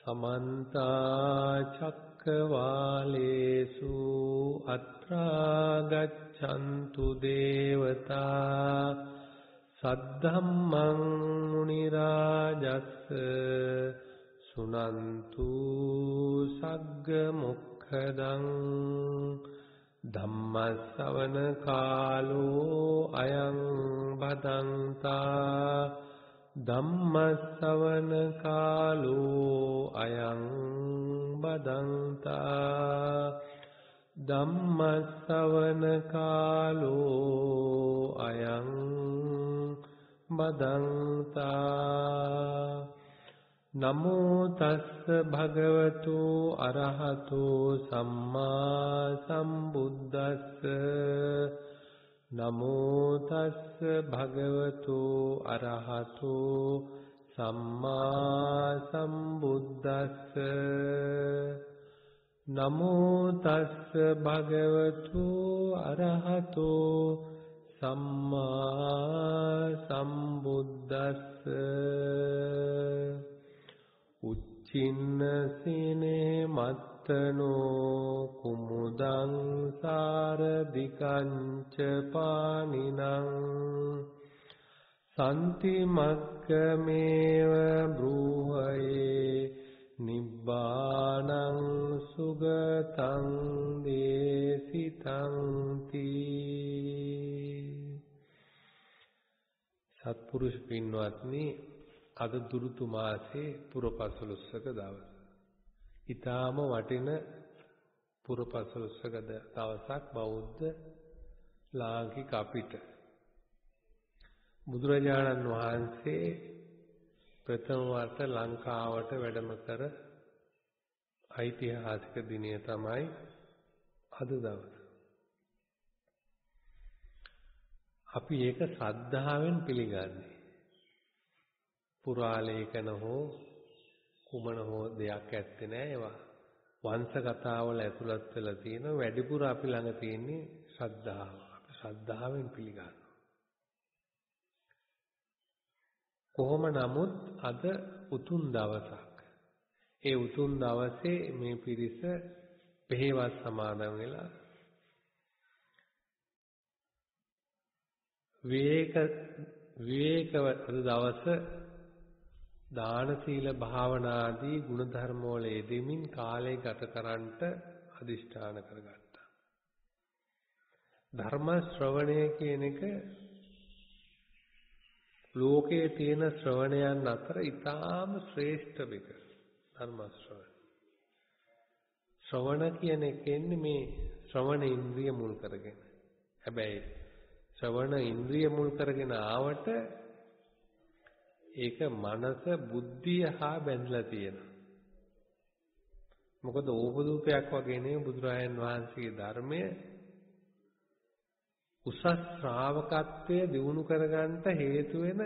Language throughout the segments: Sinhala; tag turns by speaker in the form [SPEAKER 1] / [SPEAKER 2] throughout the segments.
[SPEAKER 1] समन्त चक्रवालेषु अत्रा गच्छन्तु देवता सद्धम्मं मुनिराजस्य सुनन्तु सग्गमुखदं धम्मश्रवण कालो अयं भदन्ता धम्मश्रवण कालो अयं भदन्ता धम्मश्रवण कालो अयं भदन्ता नमो तस्स भगवतो अरहतो सम्मा सम्बुद्धस्स नमो तस्स भगवतो अरहतो सम्मा सम्बुद्धस्स नमो तस्स भगवतो अरहतो सम्मा सम्बुद्धस्स उच्चिन्न सीने मत्तनो कुमुदं सारधिकञ्च पाणिनं सन्तिमग्गमेव ब्रूहये निब्बानं सुगतं देशितं ती सत्पुरुष පින්වත්නි අද දුරුතු මාසේ පුරපසළොස්වක දවස. ඊටාම වටින පුරපසළොස්වක දවසක් බෞද්ධ ලාංකික අපිට. බුදුරජාණන් වහන්සේ ප්‍රථම වරට ලංකාවට වැඩම කර ඓතිහාසික දිනය තමයි අද දවස. අපි ඒක ශ්‍රද්ධාවෙන් පිළිගන්නේ. පුරාලේඛන හෝ කුමන හෝ දෙයක් ඇත්තේ නෑ ඒවා. වංශ කතාවල ඇතුළත් වෙලා තියෙන වැඩිපුර අපි ළඟ තියෙන්නේ ශ්‍රද්ධාව. අපි ශ්‍රද්ධාවෙන් පිළිගන්නවා. කොහොම නමුත් අද උතුම් දවසක්. ඒ උතුම් දවසේ මේ පිරිස පෙහෙවස් සමාදන් වෙලා විවේකව අද දවස දාන සීල භාවනා ආදී ගුණ ධර්ම වල යෙදෙමින් කාලය ගත කරන්නට අදිෂ්ඨාන කරගත්තා. ධර්ම ශ්‍රවණය කියන එක ලෝකයේ තියෙන ශ්‍රවණයන් අතර ඊටාම ශ්‍රේෂ්ඨ එක ධර්ම ශ්‍රවණය. ශ්‍රවණ කියන එකෙන්නේ මේ ශ්‍රවණ ඉන්ද්‍රිය මුල් කරගෙන. හැබැයි ශ්‍රවණ ඉන්ද්‍රිය මුල් කරගෙන ආවට ඒක මනස බුද්ධිය හා බැඳලා තියෙනවා. මොකද ඕපදූපයක් වගේ නේ බුදුරජාන් වහන්සේගේ ධර්මය උසස් ශ්‍රාවකත්වයේ දියුණු කරගන්නට හේතු වෙන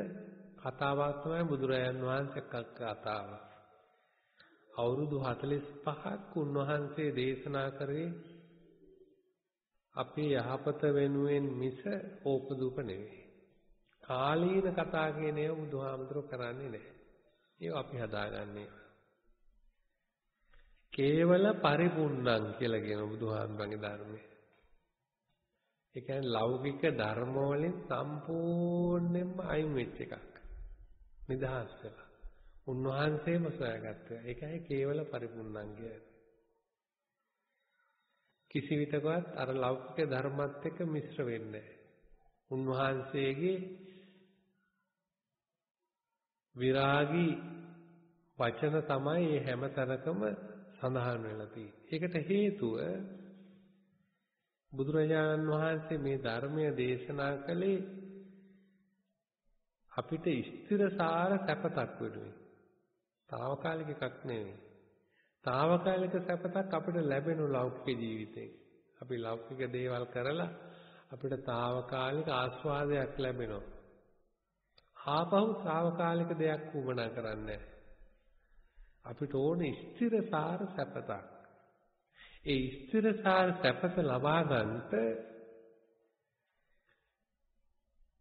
[SPEAKER 1] කතාවක් තමයි බුදුරජාන් වහන්සේ කතාව. අවුරුදු 45ක් උන්වහන්සේ දේශනා කරේ අපේ යහපත වෙනුවෙන් මිස ඕපදූප නෙවෙයි. කාලීන කතා කියන ඒවා බුදුහාමුදුරුවෝ කරන්නේ නැහැ. ඒවා අපි හදාගන්නේ. කේවල පරිපූර්ණං කියලා කියන බුදුහාමුදුරන්ගේ ධර්මය. ඒ කියන්නේ ලෞකික ධර්ම වලින් සම්පූර්ණයෙන්ම අයින් වෙච්ච එකක්. නිදහස් වෙලා. උන්වහන්සේම සොයාගත්තා. ඒකයි කේවල පරිපූර්ණං කියන්නේ. කිසි විටකවත් අර ලෞකික ධර්මات එක්ක මිශ්‍ර වෙන්නේ නැහැ. උන්වහන්සේගේ විරාගී වචන තමයි මේ හැම තැනකම සඳහන් වෙලා තියෙන්නේ. ඒකට හේතුව බුදුරජාණන් වහන්සේ මේ ධර්මය දේශනා කළේ අපිට ස්ථිරසාර සැපතක් වෙනුවෙන්. తాවකාලික එකක් නෙවෙයි. తాවකාලික සැපතක් අපිට ලැබෙන ලෞකික ජීවිතේ. අපි ලෞකික දේවල් කරලා අපිට తాවකාලික ආස්වාදයක් ලැබෙනවා. ආපහු తాවකාලික දෙයක් වුණා කරන්නේ අපිට ඕනේ ස්ථිරසාර සැපතක්. ඒ ස්ථිරසාර සැපත ලබා ගන්නට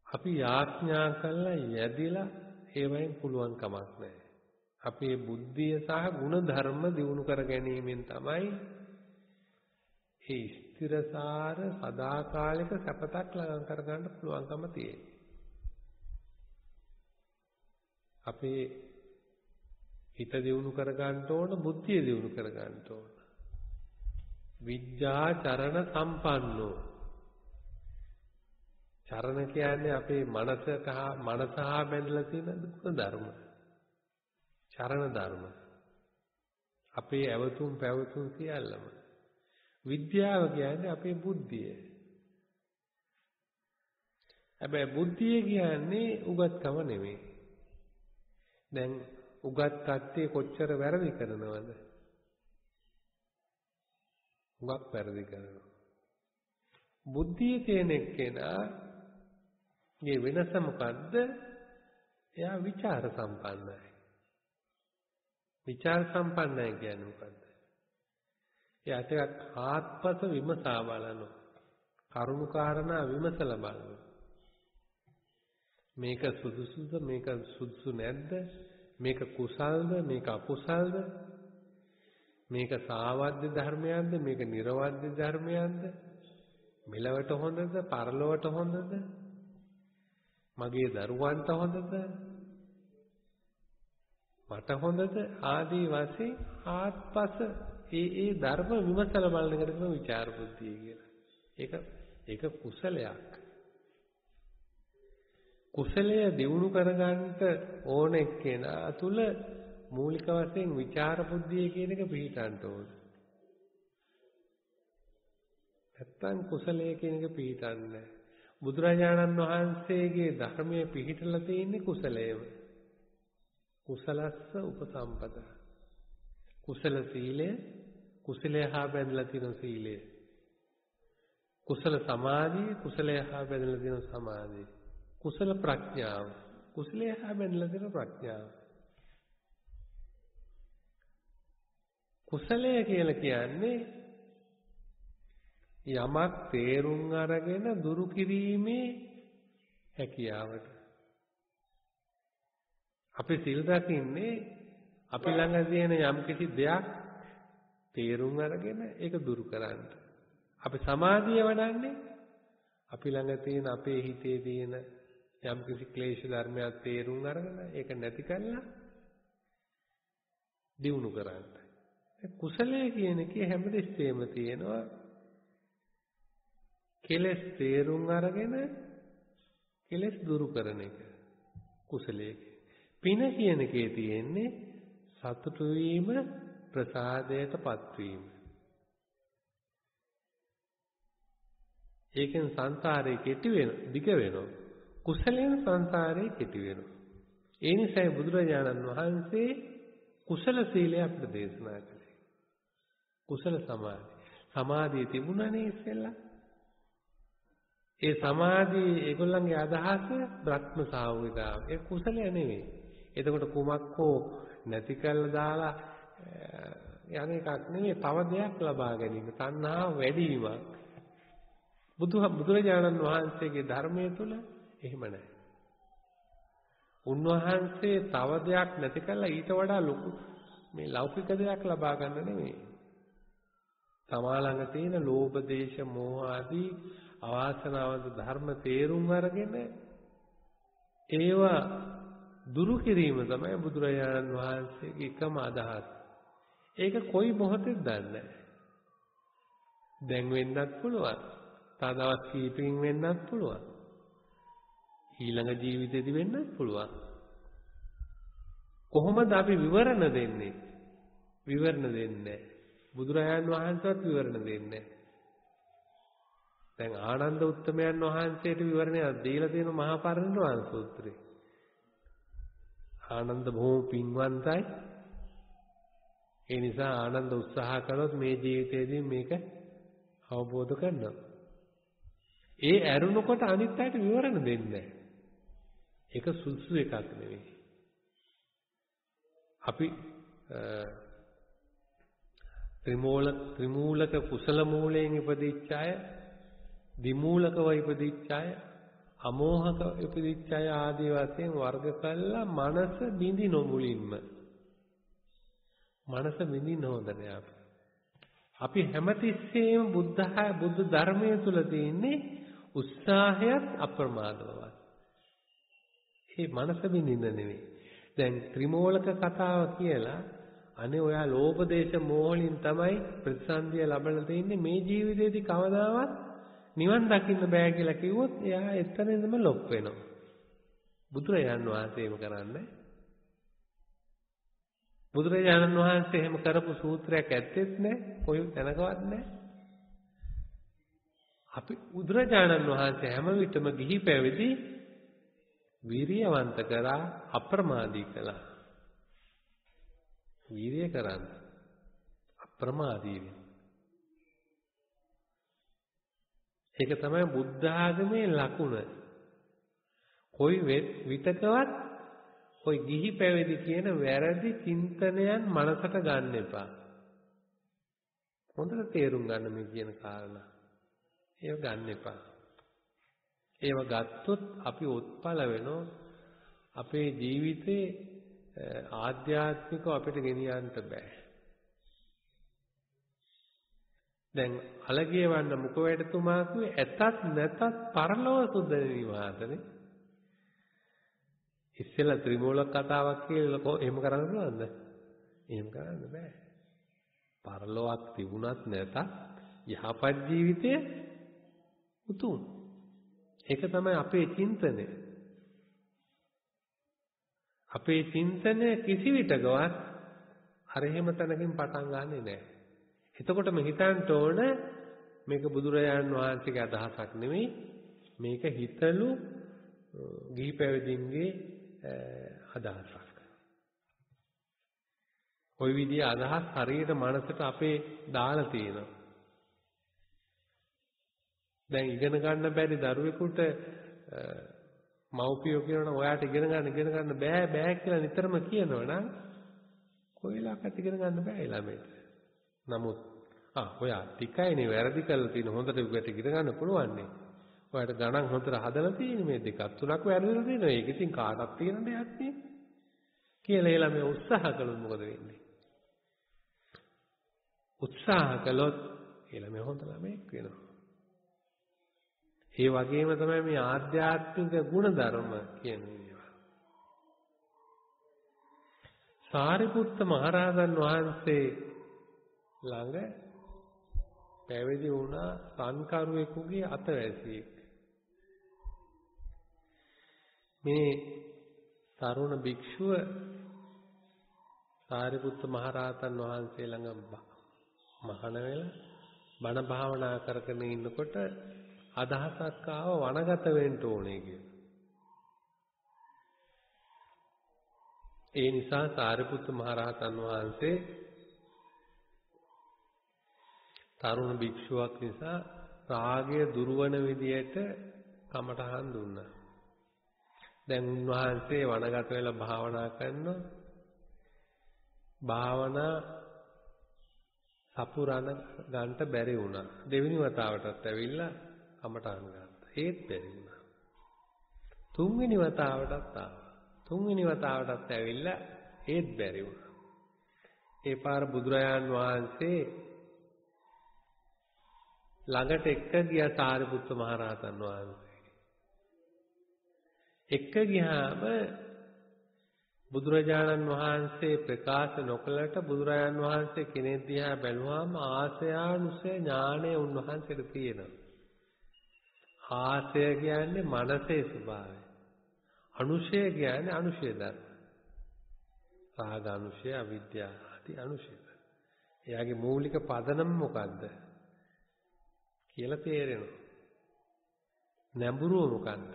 [SPEAKER 1] අපි යාඥා කළා යැදිලා ඒවෙන් පුළුවන් කමක් නැහැ. අපේ බුද්ධිය සහ ගුණ ධර්ම දියුණු කර ගැනීමෙන් තමයි ඒ ස්ථිරසාර සදාකාලික සැපතක් ළඟා කර ගන්න පුළුවන්කම තියෙන්නේ. අපේ හිත දියුණු කර ගන්න ඕන, බුද්ධිය දියුණු කර ගන්න ඕන. විද්‍යා චරණ සම්පන්නෝ. චරණ කියන්නේ අපේ මනස හා බැඳලා තියෙන දුක්ඛ ධර්ම. චරණ ධර්ම. අපේ ඇවතුම් පැවතුම් සියල්ලම. විද්‍යාව කියන්නේ අපේ බුද්ධිය. හැබැයි බුද්ධිය කියන්නේ උගත්කම නෙමෙයි. දැන් උගත් කට්ටිය කොච්චර වැරදි කරනවද? උගත් වැරදි කරනවා. බුද්ධිය තියෙන එක්කෙනා මේ වෙනස මොකද්ද? එයා විචාර සම්පන්නයි. විචාර සම්පන්නයි කියන්නේ මොකද්ද? එයා ටිකක් ආත්පස විමසා බලනවා. කරුණු කාරණා විමසලා බලනවා. මේක සුදුසුද, මේක සුදුසු නැද්ද? මේක කුසල්ද, මේක අකුසල්ද? මේක සාවද්‍ය ධර්මයක්ද, මේක නිර්වද්‍ය ධර්මයක්ද? මෙලවට හොඳද, පරලොවට හොඳද? මගේ දරුවන්ට හොඳද? මට හොඳද? ආදී වශයෙන් ආත්පස ඒ ධර්ම විමසලා බලන එකට කියන විචාර බුද්ධිය කියලා. ඒක කුසලයක්. කුසලය දියුණු කරගන්නට ඕන එක්කෙනා තුල මූලික වශයෙන් විචාර බුද්ධිය කියන එක පිහිටන්න ඕන. නැත්තම් කුසලය කියන එක පිහිටන්නේ නැහැ. බුදුරජාණන් වහන්සේගේ ධර්මයේ පිහිටලා තියෙන්නේ කුසලයේම. කුසලස්ස උපසම්පදා. කුසල සීලය, කුසලය හා බැඳලා තියෙන සීලය. කුසල සමාධිය, කුසලය හා බැඳලා තියෙන සමාධිය. කුසල ප්‍රඥාව, කුසලය හා බැඳලා තියෙන ප්‍රඥාව. කුසලය කියලා කියන්නේ යමක් තේරුම් අරගෙන දුරු කිරීමේ හැකියාවට. අපි සිල් රකින්නේ අපි ළඟ තියෙන යම් කිසි දෙයක් තේරුම් අරගෙන ඒක දුරු කරන්න. අපි සමාධිය වඩන්නේ අපි ළඟ තියෙන අපේ හිතේ තියෙන යම් කිසි ක්ලේශ ධර්මයක් තේරුම් අරගෙන ඒක නැති කරලා දියුණු කරන්න. කුසලය කියන එකේ හැමදෙස්සෙම තියෙනවා කෙලස් තේරුම් අරගෙන කෙලස් දුරු කරන එක. කුසලයේ පින කියන එකේ තියෙන්නේ සතුටු වීම, ප්‍රසාදයටපත් වීම. ඒකෙන් සංසාරේ කෙටි වෙන, දිග වෙනවා. කුසලයෙන් සංසාරේ කෙටි වෙනවා. ඒ නිසායි බුදුරජාණන් වහන්සේ කුසල සීලය අපිට දේශනා කළේ. කුසල සමාධි. සමාධිය තිබුණානේ ඉස්සෙල්ලා. ඒ සමාධිය ඒගොල්ලන්ගේ අදහස බ්‍රහ්ම සාවවිදාව. ඒ කුසලය නෙවෙයි. එතකොට කුමක් හෝ නැති කළා දාලා යන එකක් නෙවෙයි, තව දෙයක් ලබා ගැනීම. තණ්හාව වැඩි වීමක්. බුදුරජාණන් වහන්සේගේ ධර්මයේ තුල එහෙම නැහැ. උන්වහන්සේ තව දෙයක් නැති කළා ඊට වඩා ලොකු මේ ලෞකික දෙයක් ලබා ගන්න නෙවෙයි. තමා ළඟ තියෙන ලෝභ, දේශ, මෝහ ආදී අවාසනාවන්ත ධර්ම තේරුම් අරගෙන ඒවා දුරු කිරීම තමයි බුදුරජාණන් වහන්සේගේ එකම අදහස. ඒක කොයි මොහොතෙද දන්නේ දැන් වෙන්නත් පුළුවන්. තව දවස් කීපකින් වෙන්නත් පුළුවන්. ඊළඟ ජීවිතේදී වෙන්නත් පුළුවන්. කොහොමද අපි විවරණ දෙන්නේ? විවරණ දෙන්නේ බුදුරජාණන් වහන්සේවත් විවරණ දෙන්නේ. දැන් ආනන්ද උත්තමයන් වහන්සේට විවරණයක් දීලා තියෙන මහා පරිනිර්වාණ සූත්‍රය. ආනන්ද බොහොම පින්වන්තයි. ඒ නිසා ආනන්ද උත්සාහ කළොත් මේ ජීවිතේදී මේක අවබෝධ කරනවා. ඒ ඇරුණකොට අනිත් අයට විවරණ දෙන්නේ නැහැ. ඒක සුසු එකක් නෙවෙයි. අපි ත්‍රිමූලක කුසල මූලයෙන් ඉපදිච්ච අය, විමූලකව ඉපදිච්ච අය, අමෝහක ඉපදිච්ච අය ආදී වශයෙන් වර්ග කළා මනස බිඳි නොමුලින්ම. මනස විඳින්න හොඳ නෑ අපි. අපි හැමතිස්සෙම බුද්ධ ධර්මයේ තුල තියෙන්නේ උත්සාහයත් අප්‍රමාද බවත්. ඒ මනස විඳින්න නෙවෙයි. දැන් ත්‍රිමූලක කතාව කියලා අනේ ඔයා ලෝභ දේශ මොහොලින් තමයි ප්‍රතිසන්දිය ලබලා තින්නේ මේ ජීවිතේදී කවදාවත් නිවන් දකින්න බෑ කියලා කිව්වොත් එයා එතනදම ලොප් වෙනවා. බුදුරජාණන් වහන්සේ එහෙම කරන්නේ. බුදුරජාණන් වහන්සේ එහෙම කරපු සූත්‍රයක් ඇත්තෙත් නෑ. කොයි තැනකවත් නෑ. අපි බුදුරජාණන් වහන්සේ හැම විටම ගිහි පැවිදි වීරියවන්ත කරා අප්‍රමාදී කළා. වීරිය කරන්න අප්‍රමාදී වෙන්න. ඒක තමයි බුද්ධ ආගමේ ලකුණ. කොයි විතකවත් කොයි ගිහි පැවිදි කියන වැරදි චින්තනයන් මනසට ගන්න එපා. හොඳට තේරුම් ගන්න මේ කියන කාරණා. ඒව ගන්න එපා. ඒව ගත්තොත් අපි උත්පල වෙනවා. අපේ ජීවිතේ ආධ්‍යාත්මිකව අපිට ගෙනියන්න බෑ. දැන් අලගිය වන්න මුඛවැඩතුමා කිව්වේ ඇතත් නැතත් පරලොව සුද්ධ නිවාසනේ. ඉස්සෙල්ලා ත්‍රිමූල කතාවක් කියලා එහෙම කරන්න පුළුවන්ද? එහෙම කරන්න බෑ. පරලොවක් තිබුණත් නැතත් යහපත් ජීවිතය උතුම්. ඒක තමයි අපේ චින්තනය. අපේ චින්තනය කිසි විටකවත් අර එහෙම තැනකින් පටන් ගන්නෙ නෑ. එතකොටම හිතන්න ඕන මේක බුදුරජාණන් වහන්සේගේ අදහසක් නෙමෙයි. මේක හිතලු ගිහි පැවිදින්ගේ අදහසක්. ওই විදිහේ අදහස් හරියට මනසට අපේ දාලා තියෙනවා. දැන් ඉගෙන ගන්න බැරි දරුවෙකුට මව්පියෝ කියනවා ඔයාට ඉගෙන ගන්න බෑ කියලා නිතරම කියනවනම් කොයිලාකට ඉගෙන ගන්න බෑ ළමයට. නමුත් ඔයා ටිකයිනේ වැරදි කරලා තියෙන හොඳට උගට ඉගෙන ගන්න පුළුවන් නේ. ඔයාට ගණන් හොඳට හදලා තියෙන මේ දෙකක් තුනක් වැරදිලා තියෙනවා. ඒක ඉතින් කාටවත් තියෙන දෙයක් නේ. කියලා ඒ ළමයා උත්සාහ කළොත් මොකද වෙන්නේ? උත්සාහ කළොත් ඒ ළමයා හොඳ ළමෙක් වෙනවා. ඒ වගේම තමයි මේ ආධ්‍යාත්මික ගුණධර්ම කියන ඒවා. සාරිපුත්ත මහරහතන් වහන්සේ ළඟ පැවිදි වුණා සංකරුවෙකුගේ අතවැසියෙක්. මේ තරුණ භික්ෂුව සාරිපුත්ත මහරහතන් වහන්සේ ළඟ මහාන වෙලා බණ භාවනා කරගෙන ඉන්නකොට අදහසක් ආව වනගත වෙන්න ඕනේ කියලා. ඒ නිසා සාරිපුත්ත මහරහතන් වහන්සේ තරුණ භික්ෂුවක් නිසා රාගය දුර්වන විදියට කමටහන් දුන්නා. දැන් උන්වහන්සේ වනගත වෙලා භාවනා කරනවා. භාවනා සපුරන ගන්නට බැරි වුණා. දෙවෙනි වතාවටත් ඇවිල්ලා කමටහන් ගත්තා. ඒත් බැරි වුණා. තුන්වෙනි වතාවටත් ආවා. තුන්වෙනි වතාවටත් ඇවිල්ලා ඒත් බැරි වුණා. ඒ පාර බුදුරජාන් වහන්සේ ළඟට එක්ක ගියා සාරිපුත්ත මහරහතන් වහන්සේ. එක්ක ගියාම බුදුරජාණන් වහන්සේ ප්‍රකාශ නොකළට බුදුරජාණන් වහන්සේ කෙනෙක් දිහා බැලුවාම ආසයානුසය ඥානය උන්වහන්සේට තියෙනවා. ආසය කියන්නේ මනසේ ස්වභාවය. අනුශය කියන්නේ අනුශය ධර්ම. රාග අනුශය, අවිද්‍යාව ආදී අනුශය. එයාගේ මූලික පදනම මොකද්ද කියලා තේරෙනවා. නැඹුරුව මොකද්ද?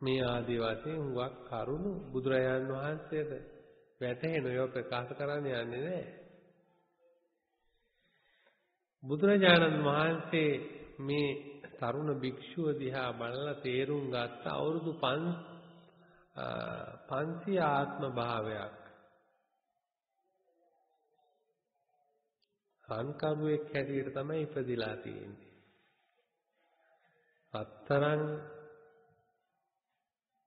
[SPEAKER 1] මේ ආදී වශයෙන් හුඟක් කරුණු බුදුරජාණන් වහන්සේට වැටහෙන ඒවා ප්‍රකාශ කරන්න යන්නේ නැහැ. බුදුරජාණන් වහන්සේ මේ තරුණ භික්ෂුව දිහා බලලා තේරුම් ගත්ත අවුරුදු 500 ආත්ම භාවයක් සංකරුවෙක් හැටියට තමයි ඉපදිලා තියෙන්නේ. අත්තරන්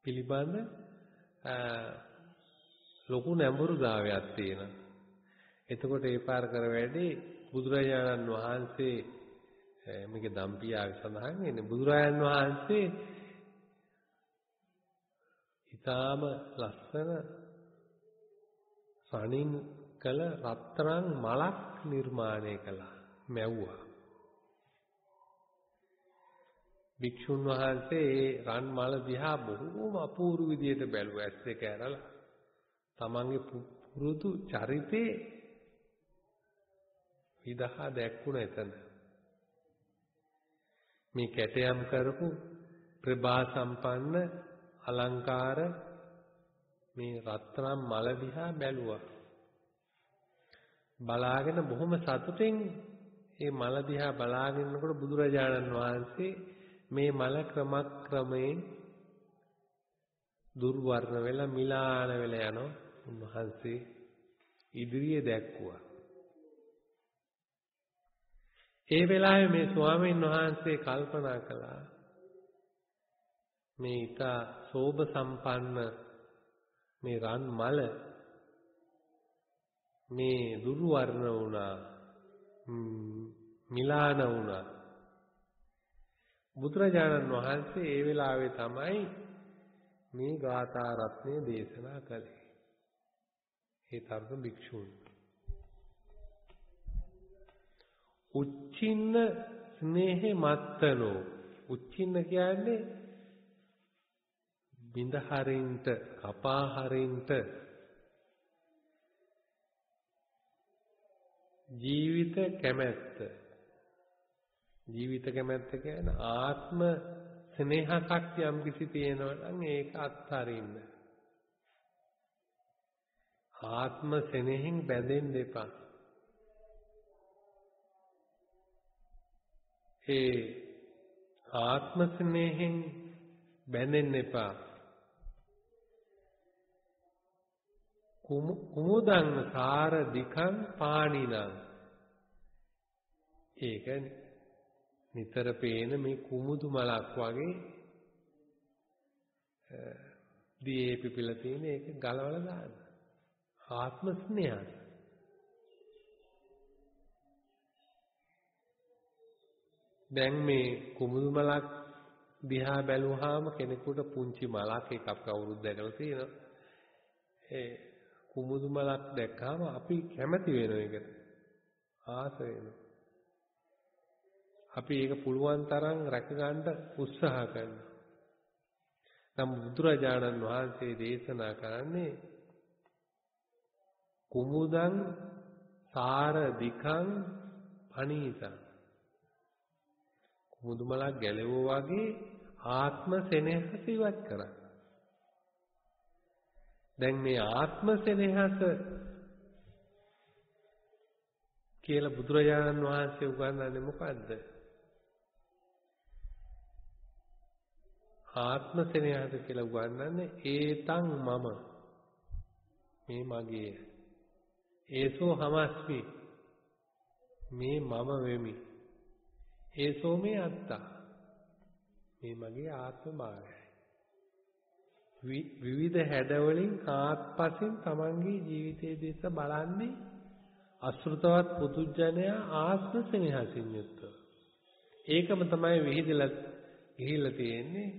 [SPEAKER 1] පිළිබඳ ලොකු නැඹුරුතාවයක් තියෙනවා. එතකොට ඒ පාර කර වැඩි බුදුරජාණන් වහන්සේ මේක දම්පියාවේ සඳහන් වෙන්නේ බුදුරජාණන් වහන්සේ ඊටාම ලස්සන සණින් කළ රත්තරන් මලක් නිර්මාණය කළා මැව්වා. භික්ෂුන් වහන්සේ ඒ රන් මල දිහා බොහෝම අපූර්ව විදියට බැලුවා. ඇස් දෙක ඇරලා තමන්ගේ පුරුදු චරිතේ විදහා දැක්ුණ එතන. මේ කැටයම් කරපු ප්‍රභා සම්පන්න අලංකාර මේ රත්තරන් මල දිහා බැලුවා. බලාගෙන බොහොම සතුටින් මේ මල දිහා බලාගෙන ඉන්නකොට බුදුරජාණන් වහන්සේ මේ මල ක්‍රමයෙන් දුර්වර්ණ වෙලා මිලාන වෙලා යනවා. උන්වහන්සේ ඉදිරියේ දැක්කුවා. ඒ වෙලාවේ මේ ස්වාමීන් වහන්සේ කල්පනා කළා මේ ඊට සෝභ සම්පන්න මේ රන් මල මේ දුර්වර්ණ වුණා, මිලාන වුණා. බුදුරජාණන් වහන්සේ ඒ වෙලාවේ තමයි මේ ගාථා රත්නය දේශනා කළේ. ඒ තරුණ භික්ෂූන් උච්චින්න ස්නේහ මත්තනෝ. උච්චින්න කියන්නේ බිඳ හරින්ට, කපා හරින්ට ජීවිත කැමැත්ත. ජීවිත කැමැත්ත කියන්නේ ආත්ම ස්නේහයක් යම් කිසි තියෙනවා නම් ඒක අත්හරින්න. ආත්ම ස්නේහෙන් බැඳෙන්න එපා. ඒ ආත්ම ස්නේහෙන් බැඳෙන්න එපා. කුමුදං සාර දිකං පාණිනං. ඒක නිතර පේන මේ කුමුදු මලක් වගේ දියේ පිපිලා තියෙන ඒක ගලවලා දාන්න. ආත්ම ස්නේහය. දැන් මේ කුමුදු මලක් දිහා බැලුවාම කෙනෙකුට පුංචි මලක් එකක් කවුරුත් දැකලා තියෙනවා. ඒ කුමුදු මලක් දැක්කම අපි කැමති වෙන එකට ආස වෙනවා. අපි ඒක පුළුවන් තරම් රැක ගන්න උත්සාහ කරනවා. නම් බුදුරජාණන් වහන්සේ දේශනා කරන්නේ කුමුදං සාර දිකං පණීතං. කුමුදු මලක් ගැලවුවා වගේ ආත්ම සෙනෙහස ඉවත් කරා. දැන් මේ ආත්ම සෙනෙහස කියලා බුදුරජාණන් වහන්සේ උගන්වන්නේ මොකද්ද? ආත්ම සෙනෙහස කියලා උගන්වන්නේ ඒතං මම. මේ මගේ. ඒසෝ හමස්මි. මේ මම වෙමි. ඒසෝ මේ අත්තා. මේ මගේ ආත්ම භාවයයි. විවිධ හැඩවලින් ආත්පසින් තමන්ගේ ජීවිතයේ දෙස බලන්නේ අසෘතවත් පුදුජනයා ආත්ම සෙනෙහසින් යුක්තව. ඒකම තමයි විහිදලා ගිහිල්ලා තියෙන්නේ.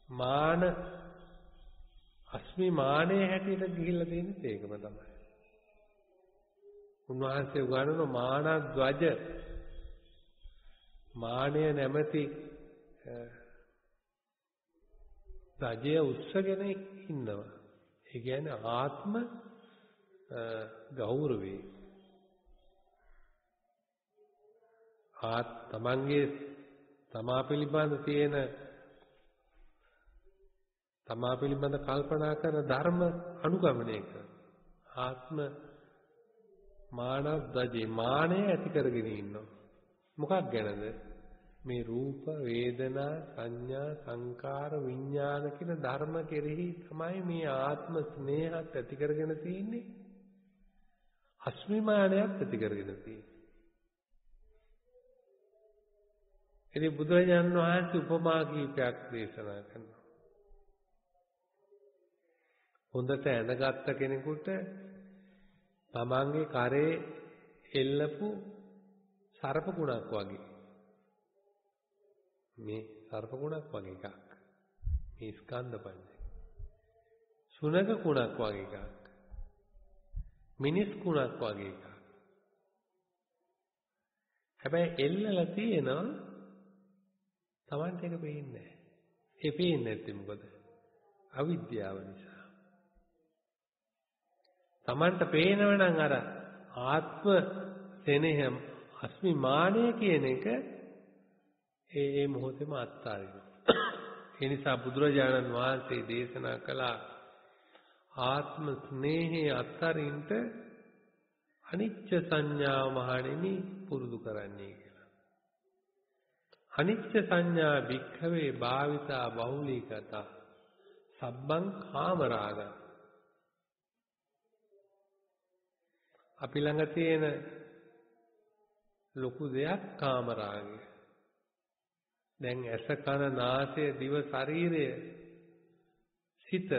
[SPEAKER 1] මාන අස්මි මානයේ හැටියට ගිහිල්ලා තියෙන්නේ ඒකම තමයි. උන්වහන්සේ උගන්වන මානද්වජ මානය නැමැති රජය උස්සගෙන ඉන්නවා. ඒ කියන්නේ ආත්ම ගෞරවේ. තමන්ගේ තමා පිළිබඳ තියෙන තමා පිළිබඳ කල්පනා කරන ධර්ම අනුගමනය කරන ආත්ම මානද්වජේ මානය ඇති කරගෙන ඉන්නවා. මොකක් ගැනද? මේ රූප, වේදනා, සංඥා, සංකාර, විඥාන කියන ධර්ම කෙරෙහි තමයි මේ ආත්ම ස්නේහත් ඇති කරගෙන තියෙන්නේ. අස්මිමානයත් ඇති කරගෙන තියෙන්නේ. ඉතින් බුදුරජාණන් වහන්සේ උපමා කීපයක් දේශනා කරනවා. හොඳට ඇඳගත්ත කෙනෙකුට තමන්ගේ කරේ එල්ලපු සර්පකුණක් වගේ. මේ සර්පකුණක් වගේ එකක්. මේ ස්කන්ධ පංචකය. සුනක කුණක් වගේ එකක්. මිනිස් කුණක් වගේ එකක්. හැබැයි එල්ලලා තියෙනවා තමන්ට ඒක පේන්නේ නැහැ. ඒ පේන්නේ නැත්තේ මොකද? අවිද්‍යාව නිසා. තමන්ට පේනවනම් අර ආත්ම සෙනෙහම අස්මිමානය කියන එක ඒ මොහොතේම අත්හරිනවා. ඒ නිසා බුදුරජාණන් වහන්සේ දේශනා කළ ආත්ම ස්නේහය අත්හරින්න අනිච්ච සංඥාව මහණෙනි පුරුදු කරන්නේ කියලා. අනිච්ච සංඥා භික්ඛවේ භාවිතා බහුලීකත සබ්බං කාමරාග. අපි ළඟ තියෙන ලොකු දෙයක් කාමරාගය. දැන් ඇස කන නාසය දිව ශරීරය සිත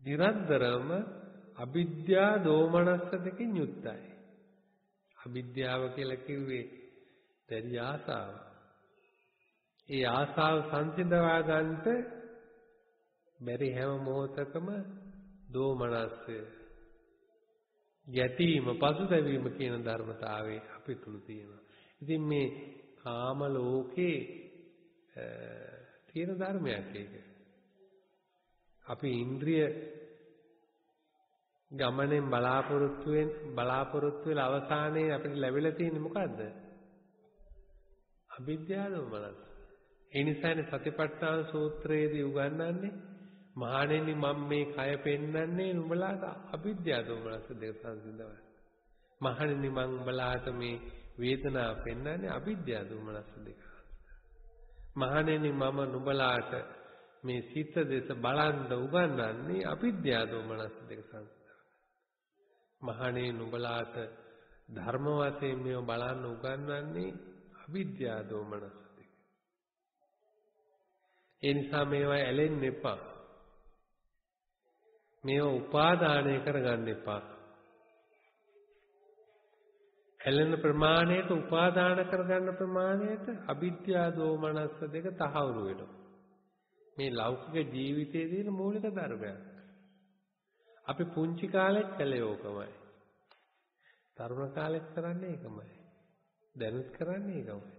[SPEAKER 1] නිරන්තරම අවිද්‍යා දෝමනස්ස දෙකෙන් යුක්තයි. අවිද්‍යාව කියලා කිව්වේ දැඩි ආසාව. ඒ ආසාව සංසිඳවා ගන්නට බැරි හැම මොහොතකම දෝමනස්සය යැතීම පසුතැවීම කියන ධර්මතාවය අපි තුල තියෙනවා. ඉතින් මේ කාම ලෝකේ තියෙන ධර්මයක් ඒක. අපි ඉන්ද්‍රිය ගමනෙන් බලාපොරොත්තු වෙලා අවසානයේ අපිට ලැබිලා තියෙන්නේ මොකද්ද? අවිද්‍යාව දෝමනස්ස. ඒ නිසානේ සතිපට්ඨාන සූත්‍රයේදී උගන්වන්නේ මහණෙනි මම මේ කය පෙන්වන්නේ නුඹලාට අවිද්‍යාව දෝමනස්ස දෙක සංසිඳවන්න. මහණෙනි මම උඹලාට මේ වේදනාව පෙන්වන්නේ අවිද්‍යාව දෝමනස්ස දෙක. මහණෙනි මම නුඹලාට මේ සිත දෙස බලන්න උගන්වන්නේ අවිද්‍යාව දෝමනස්ස දෙක සංසිඳවන්න. මහණේ නුඹලාට ධර්ම වශයෙන් මේව බලන්න උගන්වන්නේ අවිද්‍යාව දෝමනස්ස දෙක. ඒ නිසා මේවා ඇලෙන්න එපා. මේවා උපාදානය කරගන්න එපා. ඇලෙන ප්‍රමාණයට උපාදාන කරගන්න ප්‍රමාණයට අවිද්‍යාව දෝමනස්ස දෙක තහවුරු වෙනවා. මේ ලෞකික ජීවිතයේ තියෙන මූලික ධර්මයක්. අපි පුංචි කාලෙත් කළේ ඕකමයි. තරුණ කාලෙත් කරන්නේ ඒකමයි. දැනුත් කරන්නේ ඒකමයි.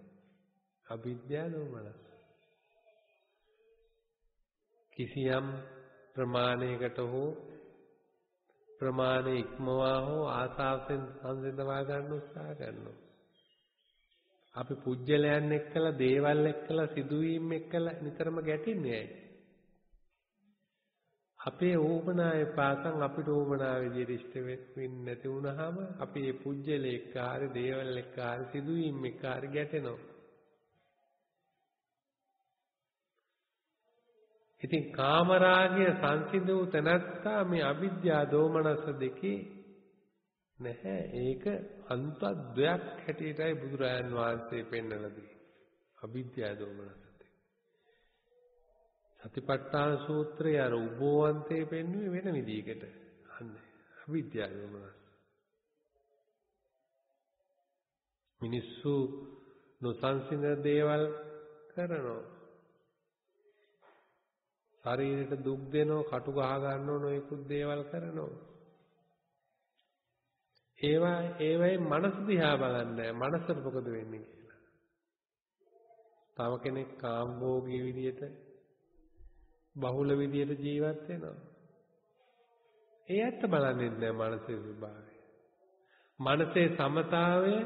[SPEAKER 1] අවිද්‍යාව දෝමනස්ස. කිසියම් ප්‍රමාණයකට හෝ ප්‍රමාණය ඉක්මවා හෝ ආසාවෙන් සංසිඳවා ගන්න උත්සාහ කරනවා. අපි පුජ්‍යලයන් එක්කලා දේවල් එක්කලා සිදුවීම් එක්කලා නිතරම ගැටෙන්නේ ඇයි? අපේ ඕමනාය පාසන් අපිට ඕමනා විදියට ඉෂ්ට වෙන්නේ නැති වුනහම අපි මේ පුජ්‍යල එක්ක හරි දේවල් එක්ක හරි සිදුවීම් එක්ක හරි ගැටෙනවා. ඉතින් කාමරාගය සංසිඳ වූ තැනත්තා මේ අවිද්‍යා දෝමනස දෙකේ නැහැ. ඒක අන්තද්වයක් හැටියටයි බුදුරජාන් වහන්සේ පෙන්වලා දෙන්නේ. අවිද්‍යා දෝමනස දෙක. සතිපට්ඨාන සූත්‍රයේ අර උභෝවන්තේ පෙන්වුවේ වෙන විදිහකට. අන්නේ අවිද්‍යා දෝමනස. මිනිස්සු නොසන්සිඳ දේවල් කරනවා. ශරීරයට දුක් දෙනවා, කටු ගහ ගන්නව නොයෙකුත් දේවල් කරනවා. ඒවයි මනස දිහා බලන්නේ. මනසට මොකද වෙන්නේ කියලා. තව කෙනෙක් කාම්භෝගී විදියට, බහුල විදියට ජීවත් වෙනවා. ඒ ඇත්ත බලන්නේ නැහැ මනසේ ස්වභාවය. මනසේ සමතාවය,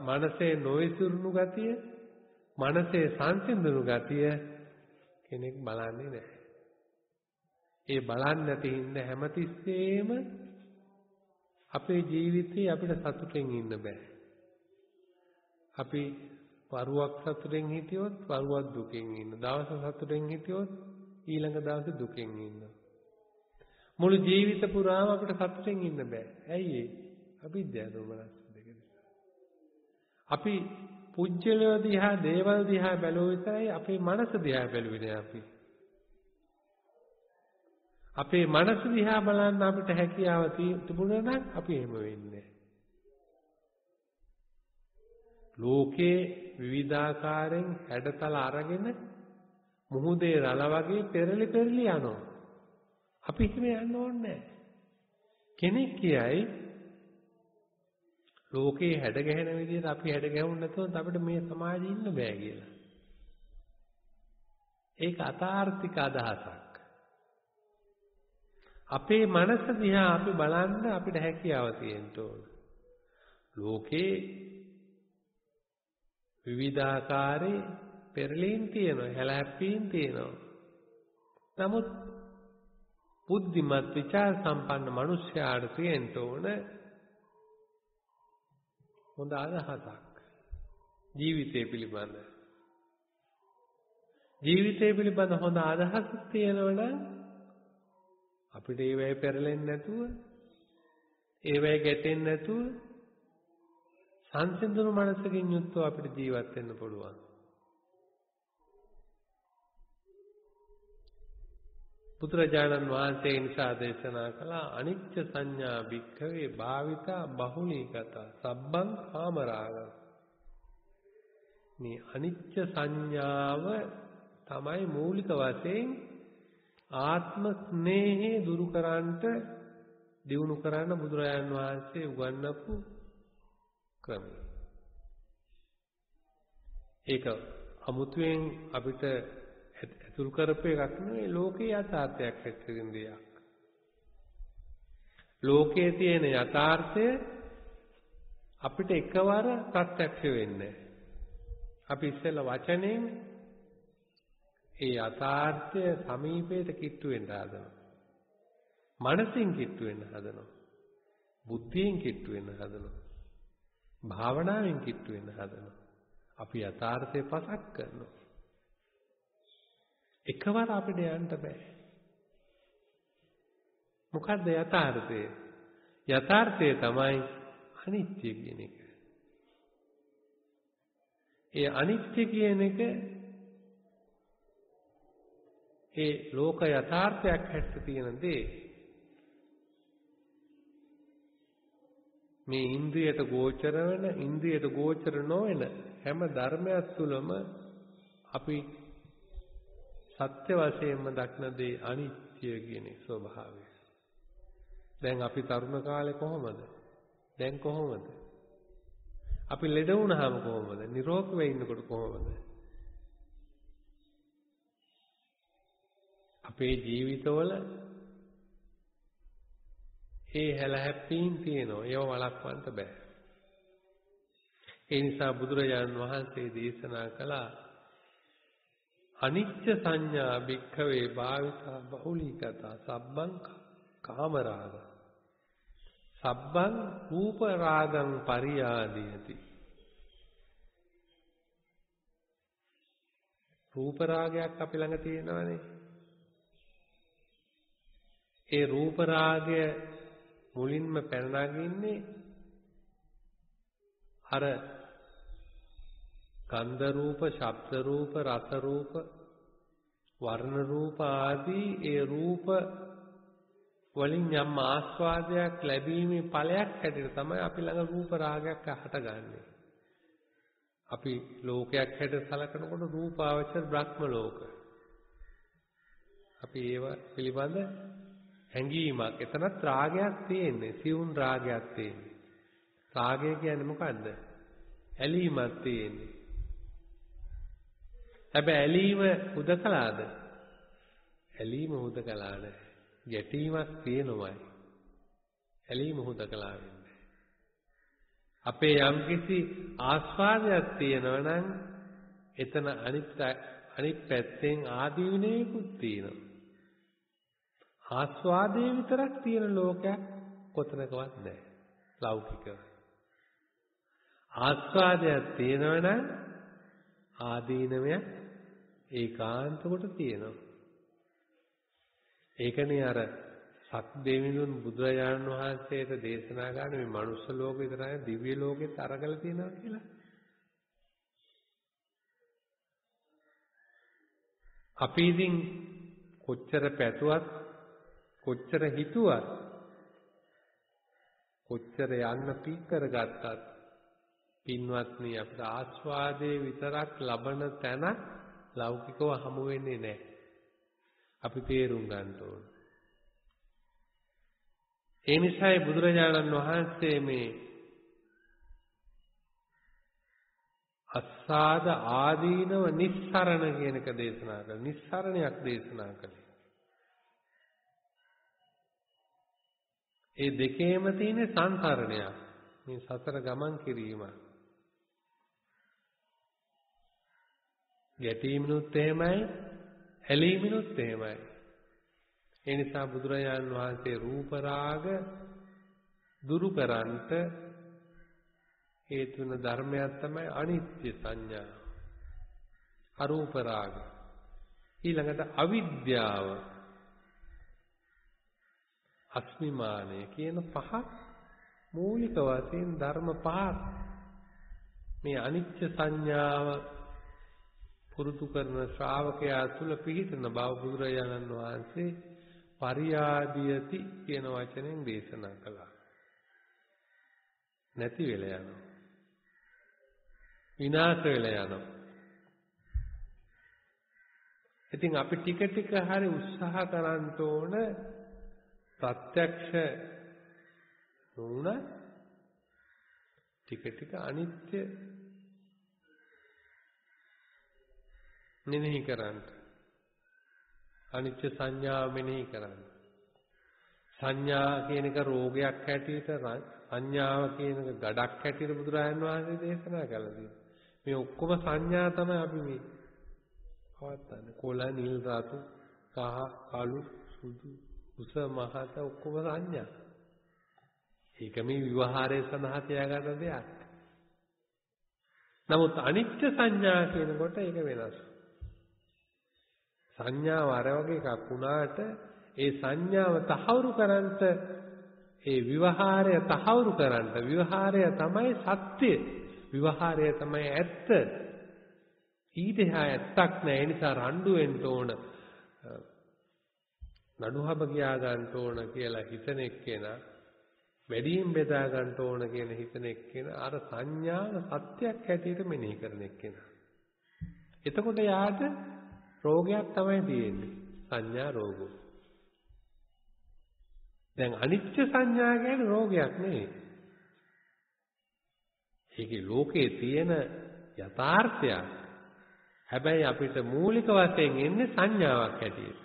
[SPEAKER 1] මනසේ නොවිසුරුණු ගතිය, මනසේ සංසිඳුණු ගතිය කෙනෙක් බලන්නේ නැහැ. ඒ බලන්නේ නැති හින්දා හැමතිස්සෙම අපේ ජීවිතේ අපිට සතුටින් ඉන්න බෑ. අපි වරුවක් සතුටින් හිටියොත් වරුවක් දුකෙන් ඉන්න. දවස සතුටින් හිටියොත් ඊළඟ දවසේ දුකෙන් ඉන්න. මුළු ජීවිත පුරාම අපිට සතුටින් ඉන්න බෑ. ඇයි ඒ? අවිද්‍යාව දෝමනස් දෙක නිසා. අපි පුජ්‍යලෝ දිහා දේවල් දිහා බැලුව විතරයි අපේ මනස දිහා බැලුවේ නෑ අපි. අපේ මනස දිහා බලන්න අපිට හැකියාව තිබුණා නම් අපි එහෙම වෙන්නේ. ලෝකේ විවිධාකාරයෙන් හැඩතල අරගෙන මුහුදේ රළ වගේ පෙරලි යනවා. අපි එහෙම යන්න ඕනේ නැහැ. කෙනෙක් කියයි ලෝකේ හැඩ ගැහෙන විදිහට අපි හැඩ ගැහුන්නේ නැතුව අපිට මේ සමාජෙ ඉන්න බෑ කියලා. ඒක අතාර්ථික අදහසක්. අපේ මනස දිහා අපි බලන්න අපිට හැකියාව තියෙන්න ඕන. ලෝකේ විවිධාකාරයේ පෙරලීම් තියෙනවා, හැලහැප්පීම් තියෙනවා. නමුත් බුද්ධිමත් විචාර සම්පන්න මිනිස්යාට තියෙන්න ඕන හොඳ අදහසක් ජීවිතය පිළිබඳ. ජීවිතය පිළිබඳ හොඳ අදහසක් තියෙනවනම් අපිට ඒවැය පෙරලෙන්නේ නැතුව, ඒවැය ගැටෙන්නේ නැතුව සංසිඳුණු මනසකින් යුක්තව අපිට ජීවත් වෙන්න පුළුවන්. බුදුරජාණන් වහන්සේ නිසා දේශනා කළා අනිච්ච සංඥා භික්ඛවේ භාවිතා බහුලීගතා සබ්බං කාමරාගං. මේ අනිච්ච සංඥාව තමයි මූලික වශයෙන් ආත්ම ස්නේහය දුරු කරන්නට දියුණු කරන්න බුදුරජාණන් වහන්සේ උගන්වපු ක්‍රමය. ඒක අමුතුවෙන් අපිට ඇතුල් කරපු එකක් නෙවෙයි, ලෝකේ යථාර්ථයක් හැටින් දෙයක්. ලෝකයේ තියෙන යථාර්ථය අපිට එකවර ප්‍රත්‍යක්ෂ වෙන්නේ. අපි ඉස්සෙල්ලා වචනෙන් ඒ යථාර්ථය සමීපයට කිට්ටු වෙන්න හදනවා. මනසින් කිට්ටු වෙන්න හදනවා. බුද්ධියෙන් කිට්ටු වෙන්න හදනවා. භාවනාවෙන් කිට්ටු වෙන්න හදනවා. අපි යථාර්ථය පසක් කරනවා. එකවර අපිට යන්න බෑ. මොකද්ද යථාර්ථය? යථාර්ථය තමයි අනිත්‍ය කියන එක. ඒ අනිත්‍ය කියන එක ඒ ලෝක යථාර්ථයක් හැටියට තියෙන දේ. මේ ඉන්ද්‍රියට ගෝචර වෙන, ඉන්ද්‍රියට ගෝචර නොවන හැම ධර්මයක් තුළම අපි සත්‍ය වශයෙන්ම දක්න දේ අනිත්‍ය කියන ස්වභාවය. දැන් අපි තරුණ කාලේ කොහොමද? දැන් කොහොමද? අපි ලෙඩ වුණාම කොහොමද? නිරෝගී වෙ ඉන්නකොට කොහොමද? අපේ ජීවිතවල ඒ හැලහැප්පීම් තියෙනවා. ඒව වළක්වන්න බෑ. ඒ නිසා බුදුරජාණන් වහන්සේ දේශනා කළා අනිච්ච සංඥා භික්ඛවේ භාවිතා බහුලීගතා සබ්බං කාමරාග සබ්බං රූප රාගං පරියාදීති. රූප රාගයක් අපි ළඟ තියෙනවනේ. ඒ රූප රාගය මුලින්ම පැන නගින්නේ අර ගන්ධ රූප, ශබ්ද රූප, රස රූප, වර්ණ රූප ආදී ඒ රූප වලින් යම් ආස්වාදයක් ලැබීමේ ඵලයක් හැටියට තමයි අපි ළඟ රූප රාගයක් හටගන්නේ. අපි ලෝකයක් හැටියට සලකනකොට රූපාවචර බ්‍රහ්ම ලෝක. අපි ඒව පිළිබඳ හැඟීමක්, එතනත් රාගයක් තියෙන්නේ, සියුම් රාගයක් තියෙන්නේ. රාගය කියන්නේ මොකද්ද? ඇලීමක් තියෙන්නේ. හැබැයි ඇලීම හුදකලාද? ඇලීම හුදකලා නෑ. ගැටීමක් තියෙනවයි. ඇලීම හුදකලා වෙන්නේ. අපේ යම්කිසි ආස්වාදයක් තියෙනවා නම් එතන අනිත් පැත්තෙන් ආදීනේකුත් තියෙනවා. ආස්වාදයේ විතරක් තියෙන ලෝකයක් කොතනකවත් නැහැ. ලෞකිකව. ආස්වාදයක් තියෙනවා නම් ආදීනමය ඒකාන්ත කොට තියෙනවා. ඒකනේ අර සක්දේවිඳුන් බුදුරජාණන් වහන්සේට දේශනා කරන මේ මනුස්ස ලෝකෙ විතරයි දිව්‍ය ලෝකෙත් අරගල තියෙනවා කියලා. අපි ඉතින් කොච්චර පැතුවත් කොච්චර හිතුවත් කොච්චර යන්න පික් කරගත්තත් පින්වත්නි අපිට ආස්වාදයේ විතරක් ලබන තැන ලෞකිකව හමු වෙන්නේ නැහැ. අපි තේරුම් ගන්න ඕන. ඒ නිසායි බුදුරජාණන් වහන්සේ මේ අස්සාද ආදීනව නිස්සරණ කියන එක දේශනා කළා. නිස්සරණයක් දේශනා කළේ. ඒ දෙකේම තියෙන සංසරණයක්. මේ සතර ගමන් කිරීම. ගැටීමිනුත් එහෙමයි, ඇලීමිනුත් එහෙමයි. ඒ නිසා බුදුරජාණන් වහන්සේ රූප රාග දුරු කරන්ට හේතු වෙන ධර්මයක් තමයි අනිත්‍ය සංඥා. අරූප රාග. ඊළඟට අවිද්‍යාව. අස්මිමානය කියන පහ මූලික වශයෙන් ධර්ම පහක්. මේ අනිත්‍ය සංඥාව පුරුදු කරන ශ්‍රාවකයා තුළ පිහිටන බව බුදුරජාණන් වහන්සේ පරියාදියති කියන වචනෙන් දේශනා කළා. නැති වෙලා යනවා. විනාශ වෙලා යනවා. ඉතින් අපි ටික ටික හරි උත්සාහ කරන්න ඕන ප්‍රත්‍යක්ෂ නුන ටික ටික අනිත්‍ය මෙනෙහි කරන්න. අනිත්‍ය සංඥාව මෙනෙහි කරන්න. සංඥා කියන එක රෝගයක් හැටියට සංඥාව කියන එක ගඩක් හැටියට බුදුරජාණන් වහන්සේ දේශනා කළා තියෙනවා. මේ ඔක්කොම සංඥා තමයි අපි මේ පවත්තන්නේ. කොළ, නිල්, රතු, කහ, කළු, සුදු, උස, මහත ඔක්කොම සංඥා. ඒක මේ විවහාරයේ සඳහා තියාගන්න දෙයක්. නමුත් අනිත්‍ය සංඥා කියනකොට ඒක වෙනස්. සංඥාව අර වගේ එකක් වුණාට ඒ සංඥාව තහවුරු කරන්ට ඒ විවහාරය තහවුරු කරන්ට විවහාරය තමයි සත්‍ය. විවහාරය තමයි ඇත්ත. ඊට එහා ඇත්තක් නැහැ. ඒ නිසා රණ්ඩු වෙන්න ඕන. නඩුහබ ගියා ගන්න ඕන කියලා හිතන එක්කෙනා වැඩියෙන් බෙදා ගන්න ඕන කියන හිතන එක්කෙනා අර සංඥාව සත්‍යයක් හැටියට මෙනෙහි කරන එක්කෙනා. එතකොට යාට රෝගයක් තමයි තියෙන්නේ. සංඥා රෝගෝ. දැන් අනිත්‍ය සංඥා කියන්නේ රෝගයක් නෙවෙයි. ඒකේ ලෝකේ තියෙන යථාර්ථයක්. හැබැයි අපිට මූලික වශයෙන් එන්නේ සංඥාවක් හැටියට.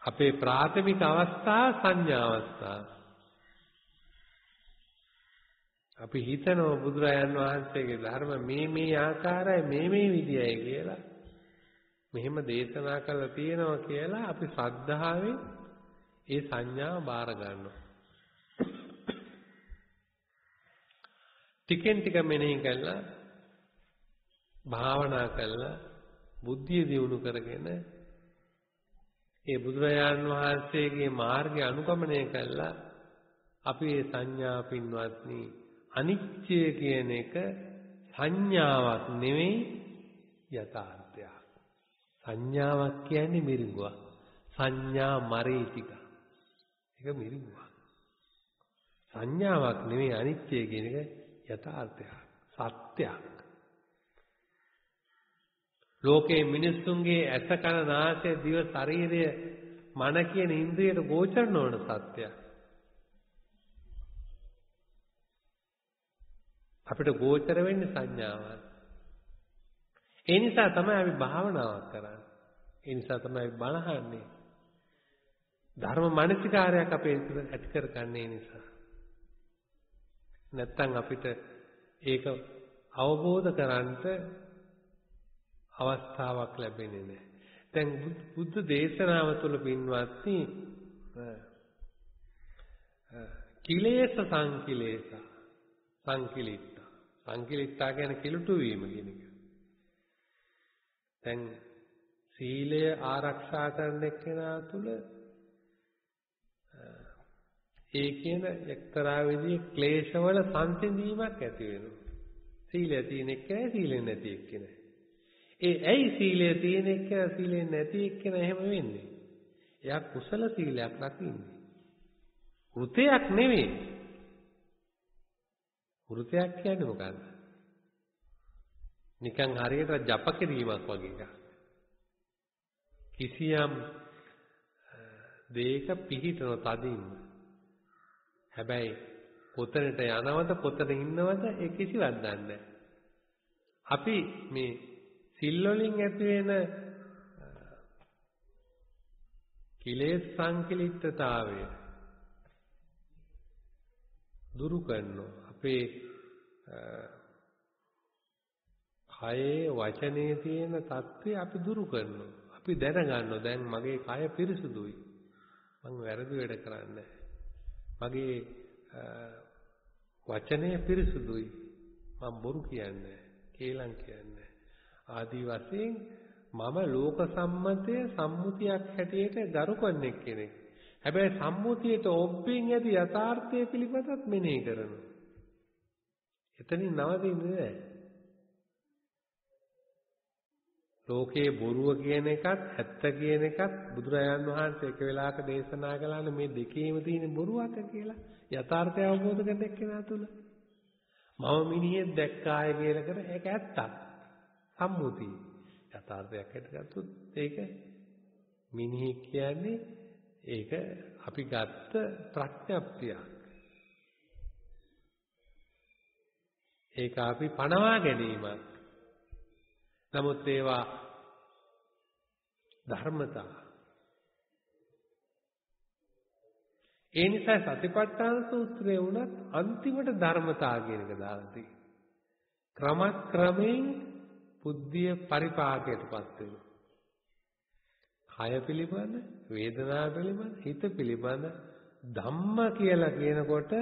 [SPEAKER 1] අපේ ප්‍රාථමික අවස්ථාව සංඥා අවස්ථාව. අපි හිතනවා බුදුරජාන් වහන්සේගේ ධර්ම මේ ආකාරයි මේ විදියයි කියලා. මෙහෙම දේශනා කළා තියෙනවා කියලා අපි ශ්‍රද්ධාවෙන් ඒ සංඥාව බාර ගන්නවා. ටිකෙන් ටික මෙනෙහි කළා භාවනා කළා බුද්ධිය දියුණු කරගෙන ඒ බුදුරජාන් වහන්සේගේ මාර්ගය අනුගමනය කළා අපි මේ සංඥා පින්වත්නි අනිත්‍ය කියන එක සංඥාවක් නෙවෙයි යථාර්ථයක්. සංඥාවක් කියන්නේ මිරිඟුවක්. සංඥා මරීචික. ඒක මිරිඟුවක්. සංඥාවක් නෙවෙයි අනිත්‍ය කියන එක යථාර්ථයක්. සත්‍යයක්. ලෝකේ මිනිස්සුන්ගේ ඇස කන නාසය දිව ශරීරය මන කියන ඉන්ද්‍රියට ගෝචර නොවන සත්‍යයක්. අපිට ගෝචර වෙන්නේ සංඥාවක්. ඒ නිසා තමයි අපි භාවනාවක් කරන්නේ. ඒ නිසා තමයි අපි බණ අහන්නේ. ධර්ම මානසිකාරයක් අපේ ඇති කරගන්නේ නිසා. නැත්තම් අපිට ඒක අවබෝධ කරගන්නට අවස්ථාවක් ලැබෙන්නේ නැහැ. දැන් බුද්ධ දේශනාව තුළ පින්වත්නි කිලේශ සංකිලේශ සංකිලිට්ඨ සංකිලිට්ඨා කියන කිලුටු වීම කියන එක. දැන් සීලය ආරක්ෂා කරන එක්කෙනා තුළ ඒ කියන එක්තරා විදිහේ ක්ලේශවල සංසිඳීමක් ඇති වෙනවා. සීලය තියෙන එක්කෙනා සීලෙ නැති එක්කෙනා. ඇයි සීලය තියෙන එක්කෙනා සීලෙ නැති එක්කෙනා එහෙම වෙන්නේ? එයා කුසල සීලයක් රකින්නේ. වෘතයක් නෙවෙයි. වෘතයක් කියන්නේ මොකක්ද? නිකන් හරියට ජප කිරීමක් වගේ එකක්. කිසියම් දෙයක පිහිටන තදින්ම. හැබැයි කොතනට යනවද කොතන ඉන්නවද ඒ කිසිවක් දන්නේ නැහැ. අපි මේ සිල් වලින් ඇති වෙන කිලේශ සංකලිටතාවය දුරු කරනවා. අපේ කයේ වචනේ තියෙන தත්ත්වය අපි දුරු කරනවා. අපි දැනගන්නවා දැන් මගේ කය පිරිසුදුයි. මම වැරදි වැඩ කරන්නේ මගේ වචනේ පිරිසුදුයි. මම බොරු කියන්නේ කේලම් කියන්නේ. ආදි වශයෙන් මම ලෝක සම්මතයේ සම්මුතියක් හැටියට ගරු කරන කෙනෙක්. හැබැයි සම්මුතියට ඔබ්බෙන් ඇති යථාර්ථය පිළිබඳව මෙනෙහි කරනවා. එතනින් නවතින්නේ නැහැ. ලෝකේ බොරුව කියන එකත් ඇත්ත කියන එකත් බුදුරජාණන් වහන්සේ එක වෙලාවක දේශනා කළානේ මේ දෙකේම තියෙන බොරුවක් කියලා. යථාර්ථය අවබෝධ කරගන්න එක්කෙනා තුල. මම මිනිහෙක් දැක්කාය කියලා කර ඒක ඇත්තක්. සම්මුතිය. යථාර්ථයක් හැටියට ගත්තොත් ඒක මිනිහෙක් කියන්නේ ඒක අපි ගත්ත ප්‍රඥප්තියක්. ඒක අපි පණවා ගැනීමක්. නමුත් ඒවා ධර්මතා. ඒ නිසා සතිපට්ඨාන සූත්‍රයේ උනත් අන්තිමට ධර්මතා කියන එක දාලා තියෙනවා. ක්‍රමයෙන් බුද්ධිය පරිපාකයටපත් වෙනවා. කය පිළිබඳ, වේදනාව පිළිබඳ, හිත පිළිබඳ ධම්ම කියලා කියනකොට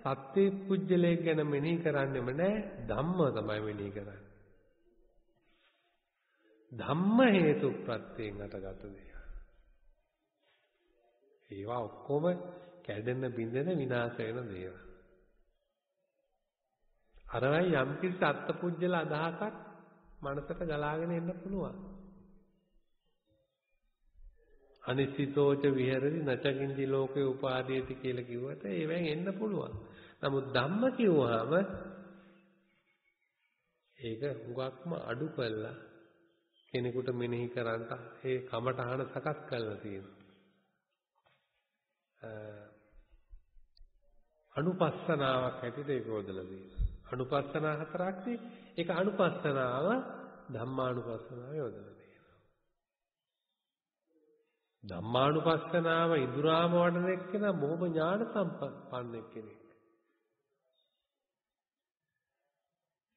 [SPEAKER 1] සත්‍ය පුජ්‍යලයක් ගැන මෙනෙහි කරන්නෙම නෑ, ධම්ම තමයි මෙනෙහි කරන්නේ. ධම්ම හේතු ප්‍රත්‍යයෙන් අටගත දෙයක්. ඒවා ඔක්කොම කැඩෙන බිඳෙන විනාශ වෙන දේවල්. අරවයි යම්කිසි අත්පුජ්‍යල අදහසක් මනසට ගලාගෙන එන්න පුළුවන්. අනිසිතෝච විහෙරති නචකින්දි ලෝකේ උපාදීයති කියලා කිව්වට ඒවෙන් එන්න පුළුවන්. නමුත් ධම්ම කිව්වහම ඒක හුඟක්ම අඩු කළා කෙනෙකුට මෙනෙහි කරන්න ඒ කමඨහන සකස් කරලා තියෙනවා. අනුපස්සනාවක් හැටියට ඒක යොදලා තියෙනවා. අනුපස්සනා හතරක් ඒක අනුපස්සනාව ධම්මානුපස්සනාව යොදලා තියෙනවා. ධම්මානුපස්සනාව ඉදුරාම වඩන එක්කෙනා බොහොම ඥාන සම්පන්න කෙනෙක්.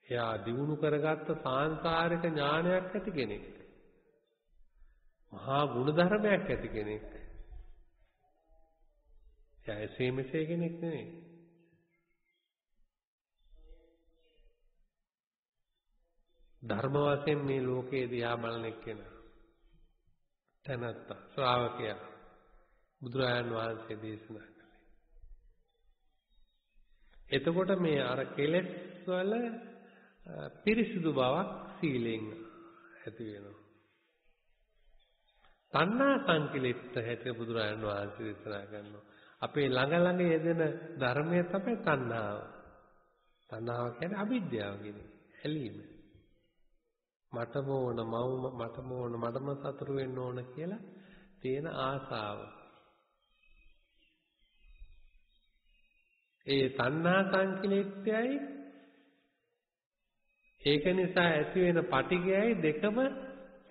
[SPEAKER 1] එයා දිනු කරගත්ත සාංශාරික ඥානයක් ඇති කෙනෙක්. මහා ගුණ ධර්මයක් ඇති කෙනෙක්. එයා එසේ මෙසේ කෙනෙක් නෙවෙයි. ධර්ම වශයෙන් මේ ලෝකයේ දිහා බලන එක්කෙනා. තනත්තා ශ්‍රාවකයා බුදුරජාණන් වහන්සේ දේශනා කළේ. එතකොට මේ අර කෙලෙස් වල පිරිසිදු බවක් සීලෙන් ඇති වෙනවා. තණ්හා සංකලිට හැටියට බුදුරජාණන් වහන්සේ දේශනා කරනවා. අපේ ළඟ යෙදෙන ධර්මය තමයි තණ්හාව. තණ්හාව කියන්නේ අවිද්‍යාව කියන්නේ ඇලීම. මටම ඕන මටම සතුරු වෙන්න ඕන කියලා තියෙන ආසාව. ඒ තණ්හා සංකලිටයයි ඒක නිසා ඇති වෙන පටිඝයයි දෙකම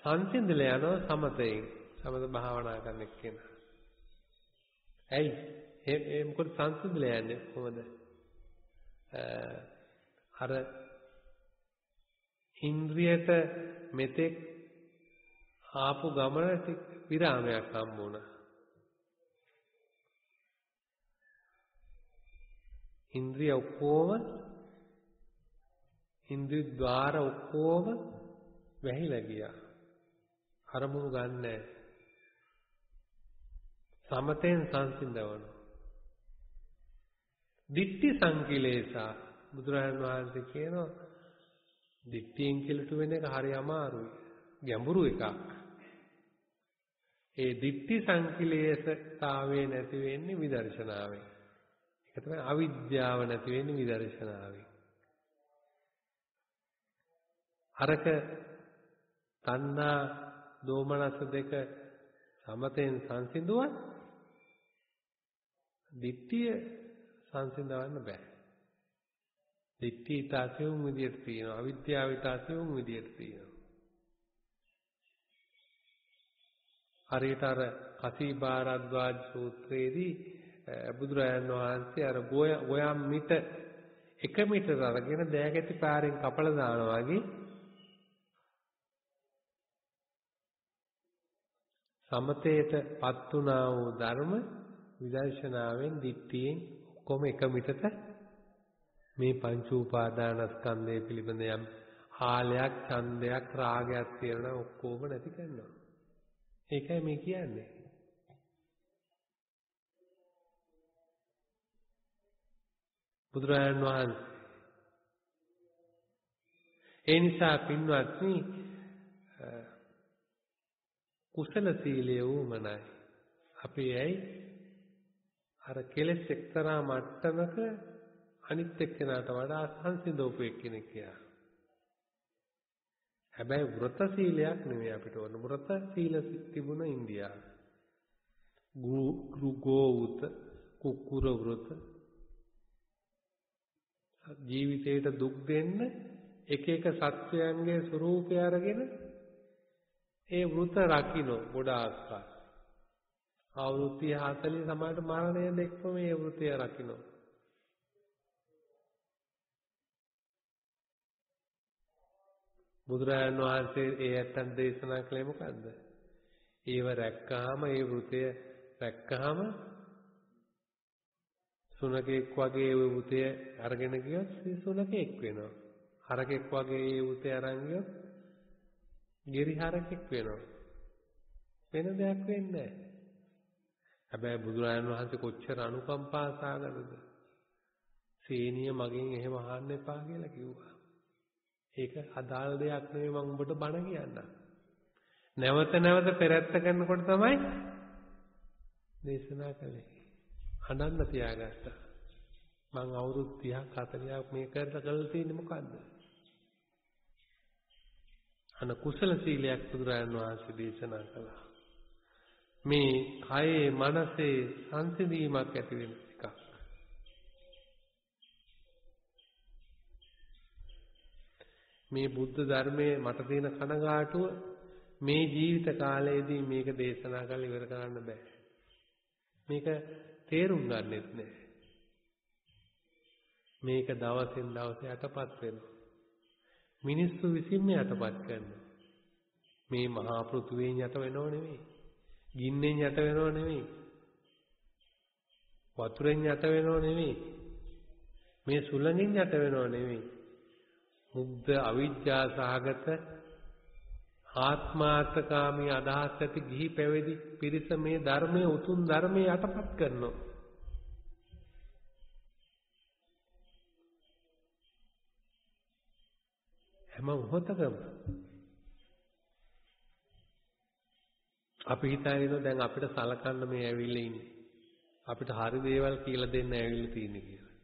[SPEAKER 1] සංසිඳලා යනවා සමතයෙන්. සමත භාවනා කරන එක්කෙනා. ඇයි? ඒ මොකද සංසිඳලා යන්නේ කොහොමද? අර ඉන්ද්‍රියට මෙතෙක් ආපු ගමන විරාමයක් හම්බ වුණා. ඉන්ද්‍රිය ඔක්කොම ඉන්ද්‍රිය ద్వාර ඔක්කොම වැහිලා ගියා. අරමුණු ගන්නෑ. සමතෙන් සංසිඳවන. දිට්ඨි සංකිලේසා බුදුරජාණන් වහන්සේ කියනවා දිට්ඨියෙන් කෙලට වෙන එක හරි අමාරුයි. ගැඹුරු එකක්. ඒ ditthi සංකලේශතාවය නැති වෙන්නේ විදර්ශනාවෙන්. ඒක තමයි අවිද්‍යාව නැති වෙන්නේ විදර්ශනාවෙන්. අරක තණ්හා දෝමනස දෙක සමතෙන් සංසිඳුවා ditthිය සංසිඳවන්න බෑ. ditthි ඊටාසියුම් විදියට තියෙනවා. අවිද්‍යාව ඊටාසියුම් විදියට තියෙනවා. හරියට අර කසීබාරද්වාජ සූත්‍රයේදී බුදුරජාණන් වහන්සේ අර ගොයම් මිට 1 මීටර අරගෙන දෑකැටි පාරෙන් කපලා දානවා වගේ සමතේටපත් වුණා වූ ධර්ම විදර්ශනාවෙන් දිට්ඨියෙන් ඔක්කොම 1 මීටරට මේ පංච උපාදානස්කන්ධය පිළිබඳ යම් ආලයක් ඡන්දයක් රාගයක් තියෙනවා ඔක්කොම නැති කරනවා. ඒකයි මේ කියන්නේ. බුදුරජාණන් වහන්සේ ඒ නිසා පින්වත්නි කුසල සීලයේ උමනයි. අපි ඇයි අර කෙලෙස් එක්තරා මට්ටමක අනිත් එක්කෙනාට වඩා සංසිඳවපු එක්කෙනෙක් කියලා. හැබැයි වෘත සීලයක් නෙමෙයි අපිට ඕන. වෘත සීල තිබුණ ඉන්දියාව. ගෝවෘත, කුකුර වෘත ජීවිතේට දුක් දෙන්න එක එක සත්වයන්ගේ ස්වરૂපය අරගෙන ඒ වෘත රකින්න ගොඩාක් කල්. අවුරුදු 40 සමාජයට මරණය දෙක්ම මේ වෘතය රකින්න. බුදුරජාණන් වහන්සේ ඒ ඇත්තන් දේශනා කළේ මොකද්ද? ඒව රැක්කාම ඒ වෘතය රැක්කාම සුනකෙක් වගේ ඒ වෘතය අරගෙන ගියොත් සුනකෙක් වෙනවා. හරකෙක් වගේ ඒ වෘතය අරන් ගියොත් ගිරිහරකෙක් වෙනවා. වෙන දෙයක් වෙන්නේ නැහැ. හැබැයි බුදුරජාණන් වහන්සේ කොච්චර අනුකම්පා සාගරද? සේනිය මගෙන් එහෙම අහන්න එපා කියලා කිව්වා. ඒක අදාළ දෙයක් නෙවෙයි මම උඹට බණ කියන්න. නැවත නැවත පෙරත්ත කරනකොට තමයි දේශනා කළේ. අනන්න තියාගත්තා. මං අවුරුදු 30ක් 40ක් මේ කරලා තියෙන්නේ මොකද්ද? අන කුසල සීලයක් බුදුරජාණන් වහන්සේ දේශනා කළා. මේ කයේ මනසේ සංසිඳීමක් ඇති වෙන එකක්. මේ බුද්ධ ධර්මයේ මට තියෙන කනගාටුව මේ ජීවිත කාලයේදී මේක දේශනා කරලා ඉවර කරන්න බෑ. මේක තේරුම් ගන්නෙත් නෑ. මේක දවසින් දවස යටපත් වෙනවා. මිනිස්සු විසින්ම යටපත් කරනවා. මේ මහා පෘථුවියෙන් යට වෙනව නෙවෙයි. ගින්නෙන් යට වෙනව නෙවෙයි. වතුරෙන් යට වෙනව නෙවෙයි. මේ සුළඟින් යට වෙනව නෙවෙයි. මුග්ධ අවිජ්ජා සහගත ආත්මාර්ථකාමී අදහස් ඇති ගිහි පැවිදි පිරිස මේ ධර්මයේ උතුම් ධර්මයේ යටපත් කරනවා. හැම මොහොතකම අපි හිතාගෙන දැන් අපිට සලකන්න මේ ඇවිල්ලා ඉන්නේ. අපිට හරි දේවල් කියලා දෙන්න ඇවිල්ලා තියෙන්නේ කියලා.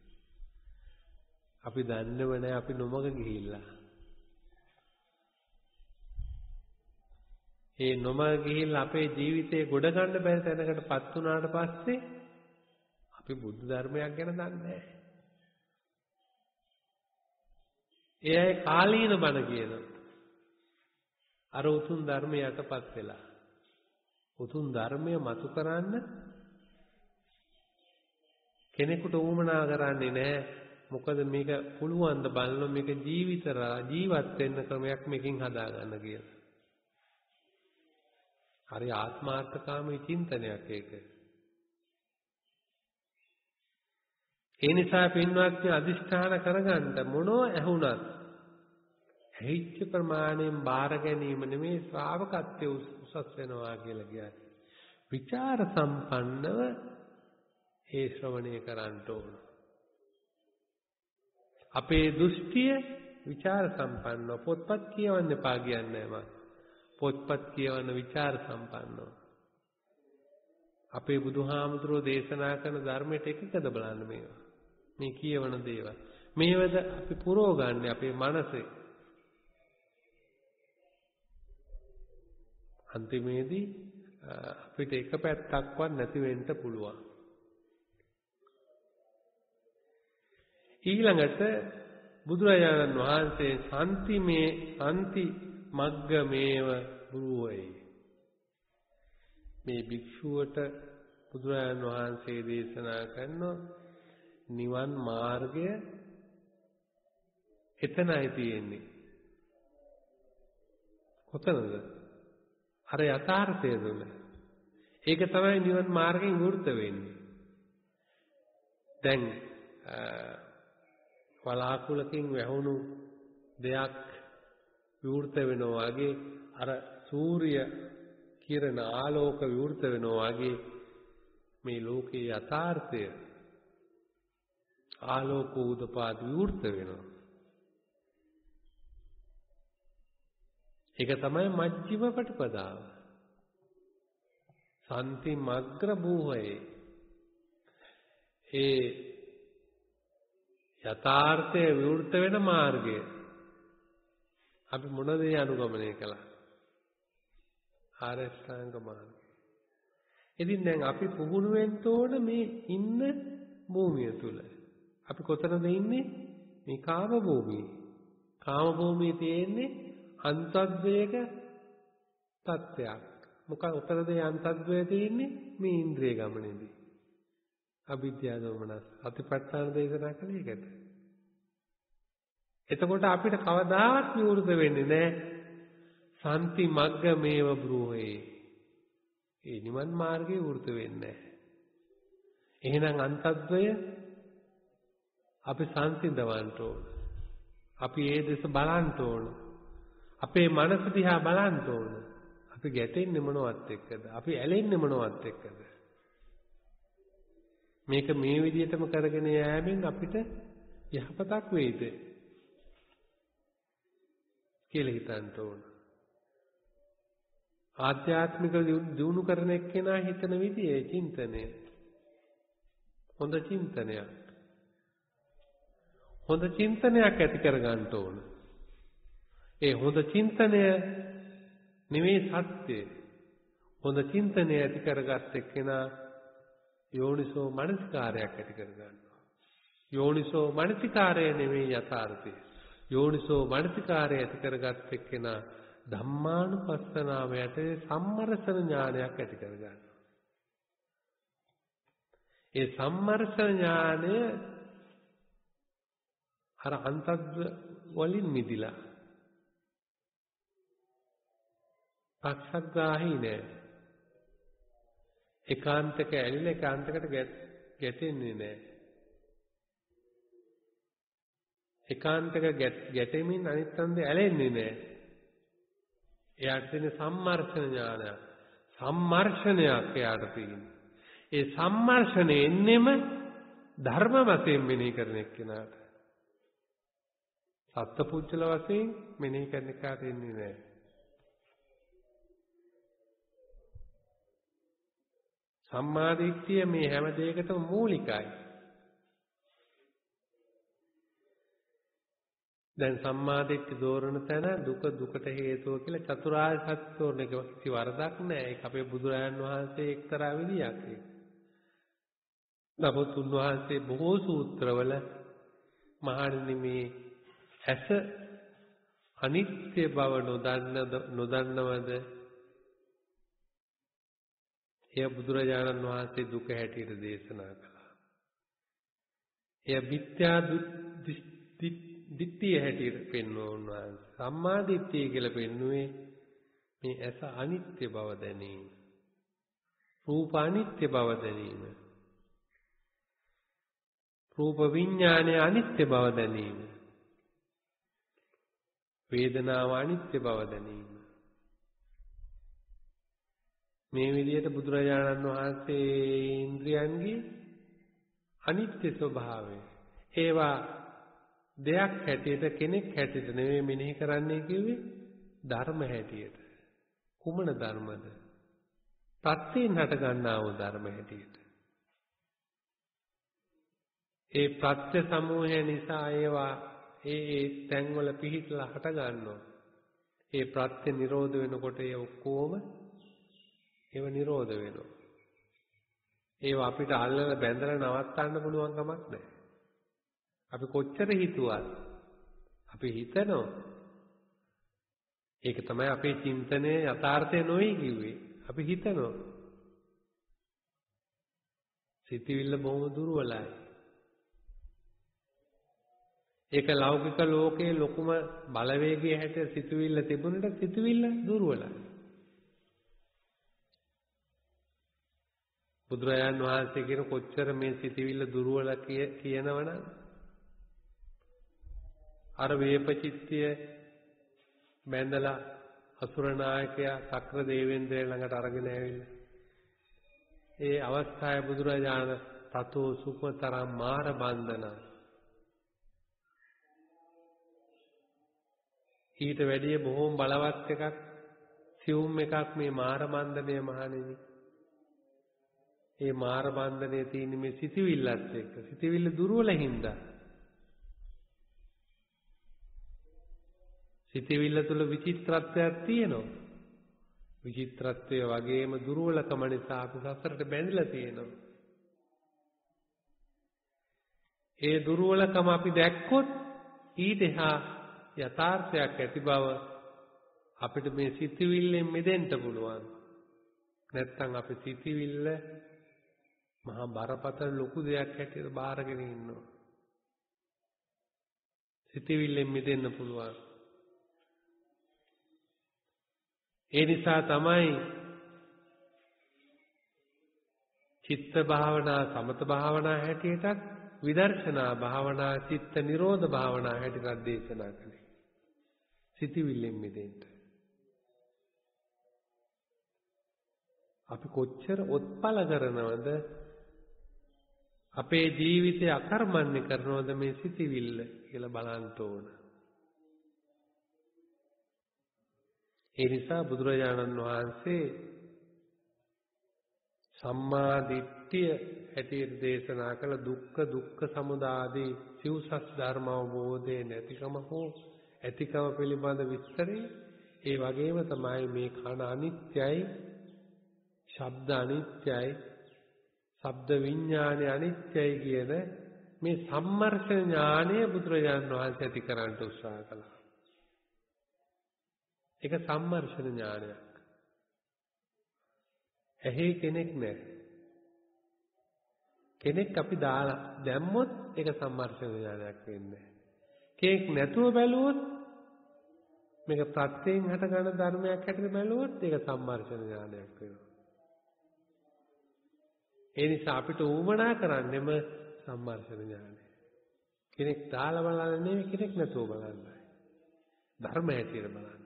[SPEAKER 1] අපි දන්නව නැහැ අපි නොමග ගිහිල්ලා. ඒ නොමග ගිහිල්ලා අපේ ජීවිතේ ගොඩ ගන්න බැරි තැනකටපත් වුණාට පස්සේ අපි බුද්ධ ධර්මයක් ගැන දන්නේ නැහැ. ඒ අය කාලීන බණ කියන අර උතුම් ධර්මයටපත් වෙලා උතුම් ධර්මය මතු කරන්න කෙනෙකුට උවමනා කරන්නේ නැහැ. මොකද මේක පුළුවන් ද බලන මේක ජීවත් වෙන්න ක්‍රමයක් මේකෙන් හදා ගන්න කියලා. හරි ආත්මාර්ථකාමී චින්තනයක් ඒක. ඒ නිසා පින්වත්නි අදිෂ්ඨාන කරගන්න මොනෝ ඇහුණත් ඇහිච්ච ප්‍රමාණයෙන් බාර ගැනීම නෙමේ ශ්‍රාවකත්වයේ උසස් වෙනවා කියලා කියන්නේ. විචාර සම්පන්නව ඒ ශ්‍රවණය කරන්න ඕන. අපේ දෘෂ්ටිය විචාර සම්පන්නව පොත්පත් කියවන්න එපා කියන්නේ මම. පොත්පත් කියවන විචාර සම්පන්නව. අපේ බුදුහාමුදුරෝ දේශනා කරන ධර්මයට එකකද බලන්න මේවා. මේ කියවන දේවල්. මේවද අපි පුරවගන්නේ අපේ මනසේ. අන්තිමේදී අපිට එක පැත්තක්වත් නැති වෙන්න පුළුවන්. ඊළඟට බුදුරජාණන් වහන්සේ සම්ති මග්ගමේව බුරුවයි. මේ භික්ෂුවට බුදුරජාණන් වහන්සේ දේශනා කරන නිවන් මාර්ගය එතනයි තියෙන්නේ. කොතනද? අර යථාර්ථය තුළ. ඒක තමයි නිවන් මාර්ගයෙන් වෘත වෙන්නේ. දැන් වලාකුලකින් වැහුණු දෙයක් විවෘත වෙනවා වගේ අර සූර්ය කිරණ ආලෝක විවෘත වෙනවා වගේ මේ ලෝකේ යථාර්ථය ආලෝක උදපාද විවෘත වෙනවා. ඒක තමයි මජ්ක්‍ධිම ප්‍රතිපදාව. සම්ති මග්ග භූහයේ ඒ යථාර්ථය විවෘත වෙන මාර්ගය අපි මොන දේ අනුගමනය කළා? ආරෂ්ඨාංග මාර්ගය. ඉතින් දැන් අපි පුහුණු වෙන්න ඕන මේ ඉන්න භූමිය තුල. අපි කොතනද ඉන්නේ? මේ කාම භූමියේ. කාම භූමියේ තියෙන්නේ අන්තද්වේග තත්ත්වයක්. මොකක් උතරද මේ අන්තද්වේගය තියෙන්නේ? මේ ඉන්ද්‍රිය ගමනේදී. අවිද්‍යාව දෝමනස් අතිපට්ඨාන දේශනා කළේ ඒකට. එතකොට අපිට කවදාවත් නිවෘත වෙන්නේ නැහැ. සම්ති මග්ග මේව බ්‍රෝහේ. ඒ නිවන් මාර්ගේ වෘත වෙන්නේ නැහැ. එහෙනම් අන්තද්වය අපි සංසිඳවන්න ඕන. අපි ඒ දෙස බලන්න ඕන. අපේ මනස දිහා බලන්න ඕන. අපි ගැටෙන්නේ මොනවත් එක්කද? අපි ඇලෙන්නේ මොනවත් එක්කද? මේක මේ විදිහටම කරගෙන යෑමෙන් අපිට යහපතක් වෙයිද කියලා හිතන්න ඕන. ආධ්‍යාත්මික දියුණු කරන එක්කෙනා හිතන විදිහේ චින්තනය හොඳ චින්තනයක්. හොඳ චින්තනයක් ඇති කර ගන්න ඕන. ඒ හොඳ චින්තනය නෙමෙයි සත්‍යය. හොඳ චින්තනය ඇති කරගත් එක්කෙනා යෝනිසෝ මනසිකාරයක් ඇති කර ගන්නවා. යෝනිසෝ මනසිකාරය නෙමෙයි යථාර්ථය. යෝනිසෝ මනසිකාරය ඇති කරගත් එක්කෙනා ධම්මානුපස්සනාව යටතේ සම්මර්ෂණ ඥානයක් ඇති කර ගන්නවා. ඒ සම්මර්ෂණ ඥානය අර අන්තද්ව වලින් මිදිලා පක්ෂග්‍රාහී නෑ. ඒකාන්තක ඇලිලා ඒකාන්තකට ගැටෙන්නේ නෑ. ඒකාන්තක ගැටෙමින් අනිත් අන්ද ඇලෙන්නේ නෑ. එයාට තියෙන සම්මර්ෂණ ඥානය. සම්මර්ෂණයක් එයාට තියෙන්නේ. ඒ සම්මර්ෂණය එන්නෙම ධර්ම වශයෙන් මෙනෙහි කරන එක්කෙනාට. සත්පුච්චල වශයෙන් මෙනෙහි කරන එකට එන්නේ නෑ. සම්මාදිට්ඨිය මේ හැම දෙයකටම මූලිකයි. දැන් සම්මාදිට්ඨි දෝරණ තැන දුක දුකට හේතුව කියලා චතුරාර්ය සත්‍ය තෝරන එක කිසි වරදක් නෑ. ඒක අපේ බුදුරජාණන් වහන්සේ එක්තරා විදියක් ඒක. නමුත් උන්වහන්සේ බොහෝ සූත්‍රවල මහණෙනි මේ ඇස අනිත්‍ය බව නොදන්නවද? එය බුදුරජාණන් වහන්සේ දුක හැටියට දේශනා කළා. එය මිත්‍යා දිට්ඨිය හැටියට පෙන්වුවා උන්වහන්සේ. සම්මා දිට්ඨිය කියලා පෙන්වුවේ මේ ඇස අනිත්‍ය බව දැනීම. රූප අනිත්‍ය බව දැනීම. රූප විඥානයේ අනිත්‍ය බව දැනීම. වේදනාව අනිත්‍ය බව දැනීම. මේ විදිහට බුදුරජාණන් වහන්සේ ඉන්ද්‍රියන්ගේ අනිත්‍ය ස්වභාවය ඒවා දෙයක් හැටියට කෙනෙක් හැටියට නෙවෙයි මෙනෙහි කරන්නේ කිව්වේ ධර්ම හැටියට. කුමන ධර්මද? ප්‍රත්‍යයෙන් හට ගන්නා වූ ධර්ම හැටියට. ඒ ප්‍රත්‍ය සමූහය නිසා ඒවා ඒ තැන්වල පිහිටලා හට ගන්නවා. ඒ ප්‍රත්‍ය නිරෝධ වෙනකොට ඒ ඔක්කොම ඒව නිරෝධ වෙනවා. ඒව අපිට අල්ලලා බැඳලා නවත්තන්න පුළුවන් කමක් නැහැ. අපි කොච්චර හිතුවත් අපි හිතනවා. ඒක තමයි අපේ චින්තනයේ යථාර්ථය නොයි කිව්වේ. අපි හිතනවා. සිතවිල්ල බොහොම දුර්වලයි. ඒක ලෞකික ලෝකයේ ලොකුම බලවේගයේ හැටියට සිතවිල්ල තිබුණට සිතවිල්ල දුර්වලයි. බුදුරජාන් වහන්සේ කියන කොච්චර මේ සිතවිල්ල දුර්වල කියනවනම් අර වේපචිත්‍ය බැඳලා අසුර නායකයා සක්‍ර දේවේන්ද්‍රය ළඟට අරගෙන ඇවිල්ලා ඒ අවස්ථාවේ බුදුරජාණන් තතෝ සුඛතරම් මාර බන්ධන ඊට වැඩිය බොහෝම බලවත් එකක් සියුම් එකක් මේ මාර බන්ධනය මහණෙනි. ඒ මාර බන්ධනයේ තියෙන මේ සිතවිල්ලත් එක්ක සිතවිල්ල දුර්වල හින්දා සිතවිල්ල තුළ විචිත්‍රත්වයක් තියෙනවා. විචිත්‍රත්වය වගේම දුර්වලකම නිසා අපි සසරට බැඳලා තියෙනවා. ඒ දුර්වලකම අපි දැක්කොත් ඊට එහා යථාර්ථයක් ඇති බව අපිට මේ සිතවිල්ලෙන් මිදෙන්න පුළුවන්. නැත්තම් අපි සිතවිල්ල මහා බරපතල ලොකු දෙයක් හැටියට බාරගෙන ඉන්නවා. සිතවිල්ලෙන් මිදෙන්න පුළුවන්. ඒ නිසා තමයි චිත්ත භාවනා සමත භාවනා හැටියටත් විදර්ශනා භාවනා චිත්ත නිරෝධ භාවනා හැටියට දේශනා කළේ. සිතවිල්ලෙන් මිදෙන්න. අපි කොච්චර ඔත්පල කරනවද අපේ ජීවිතය අකර්මණ්‍ය කරනවද මේ සිතවිල්ල කියලා බලන්න ඕන. ඒ නිසා බුදුරජාණන් වහන්සේ සම්මා දිට්ඨිය හැටියට දේශනා කළ දුක්ඛ සමුදාදී සිව්සස් ධර්ම අවබෝධයේ නැතිකම හෝ ඇතිකම පිළිබඳ විස්තරේ ඒ වගේම තමයි මේ කන අනිත්‍යයි, ශබ්ද අනිත්‍යයි, ශබ්ද විඥානය අනිත්‍යයි කියන මේ සම්මර්ෂණ ඥානය බුදුරජාණන් වහන්සේ ඇති කරන්න උත්සාහ කළා. ඒක සම්මර්ෂණ ඥානයක්. ඇහි කෙනෙක් නැහැ. කෙනෙක් අපි දාලා දැම්මොත් ඒක සම්මර්ෂණ ඥානයක් වෙන්නේ නැහැ. කෙනෙක් නැතුව බැලුවොත් මේක ප්‍රත්‍යයෙන් හටගන්න ධර්මයක් හැටියට බැලුවොත් ඒක සම්මර්ෂණ ඥානයක් වෙනවා. ඒ නිසා අපිට උවමනා කරන්නෙම සම්මර්ෂණ ඥානය. කෙනෙක් දාලා බලන්නේ නෙවෙයි කෙනෙක් නැතුව බලන්නයි. ධර්ම හැටියට බලන්නයි.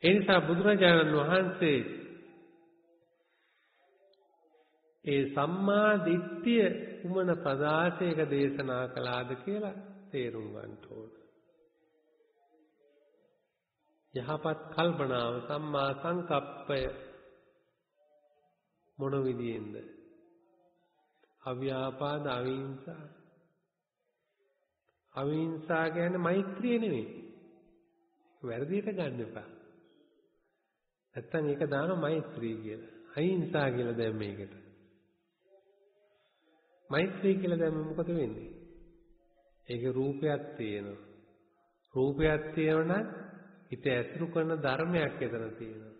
[SPEAKER 1] ඒ නිසා බුදුරජාණන් වහන්සේ ඒ සම්මා දිට්ඨිය කුමන පදාසයක දේශනා කළාද කියලා තේරුම් ගන්න ඕන. යහපත් කල්පනාව සම්මා සංකප්පය මොන විදියෙන්ද? අව්‍යාපාද අවිහිංසා. අවිහිංසා කියන්නේ මෛත්‍රිය නෙවෙයි. වැරදියට ගන්න එපා. නැත්තම් ඒක දානවා මෛත්‍රී කියලා. අහිංසා කියලා දැන් මේකට. මෛත්‍රී කියලා දැන් මොකද වෙන්නේ? ඒකේ රූපයක් තියෙනවා. රූපයක් තියෙනවා හිත ඇසුරු කරන ධර්මයක් එතන තියෙනවා.